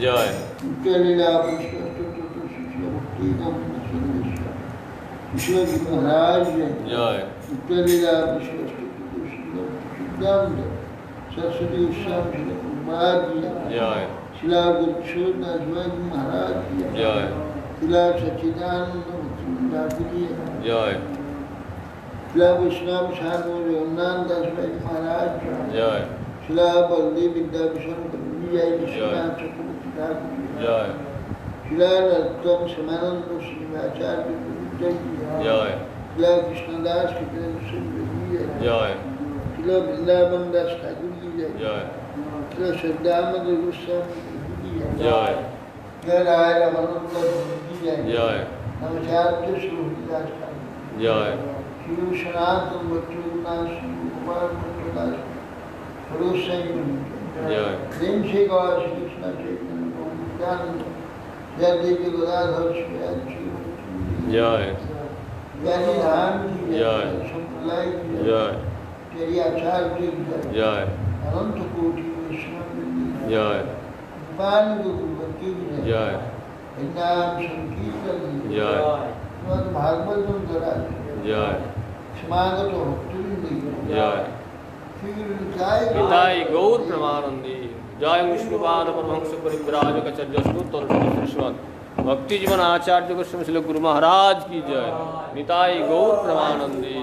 জয় महाराज জয় लीला सरस्वती श्याम कुमार जी জয় शिला गुरुदास महाराज जी জয় शिला सच्चिदानंद ठाकुर जी জয় शिला विश्राम सागर रघुनाथ दास महाराज জয় शिला बलदेव विद्याभूषण जय विश्वनाथ चक्रवर्ती ठाकुर জয় शिला रत्तम समानंद श्रीवाचार्य जय জয় शिला कृष्णदास জয় शिला वृंदावन दास ठाकुर जी जय জয় शिला श्रद्धानंद गोस्वामी जी জয় जय राय रामानंद जी जय জয় नमस्कार सूर्यदास ठाकुर জয় शिव सनातन बच्चों श्री कुमार दास सरोज सिंह জয় प्रेम से गौर श्री कृष्ण चैतन्य नित्यानंद जय देवी गदाधर श्री জয় ज्ञानी धाम की जय। संप्रदाय की জয় तेरी आचार्य की जय জয় अनंत कोटि वैष्णव की জয় भगवान गुरुवती की जय জয় नाम संकीर्तन की জয় श्रीमद् भागवत द्वारा জয় समागत भक्ति জয় पिताई गौर प्रमानंदी जय विष्णुपाद परमहंस परिव्राजकचर्यस्तु तरुण भक्ति जीवन आचार्य गोस्वामी श्री गुरु महाराज की जय निताई गौर प्रमानंदी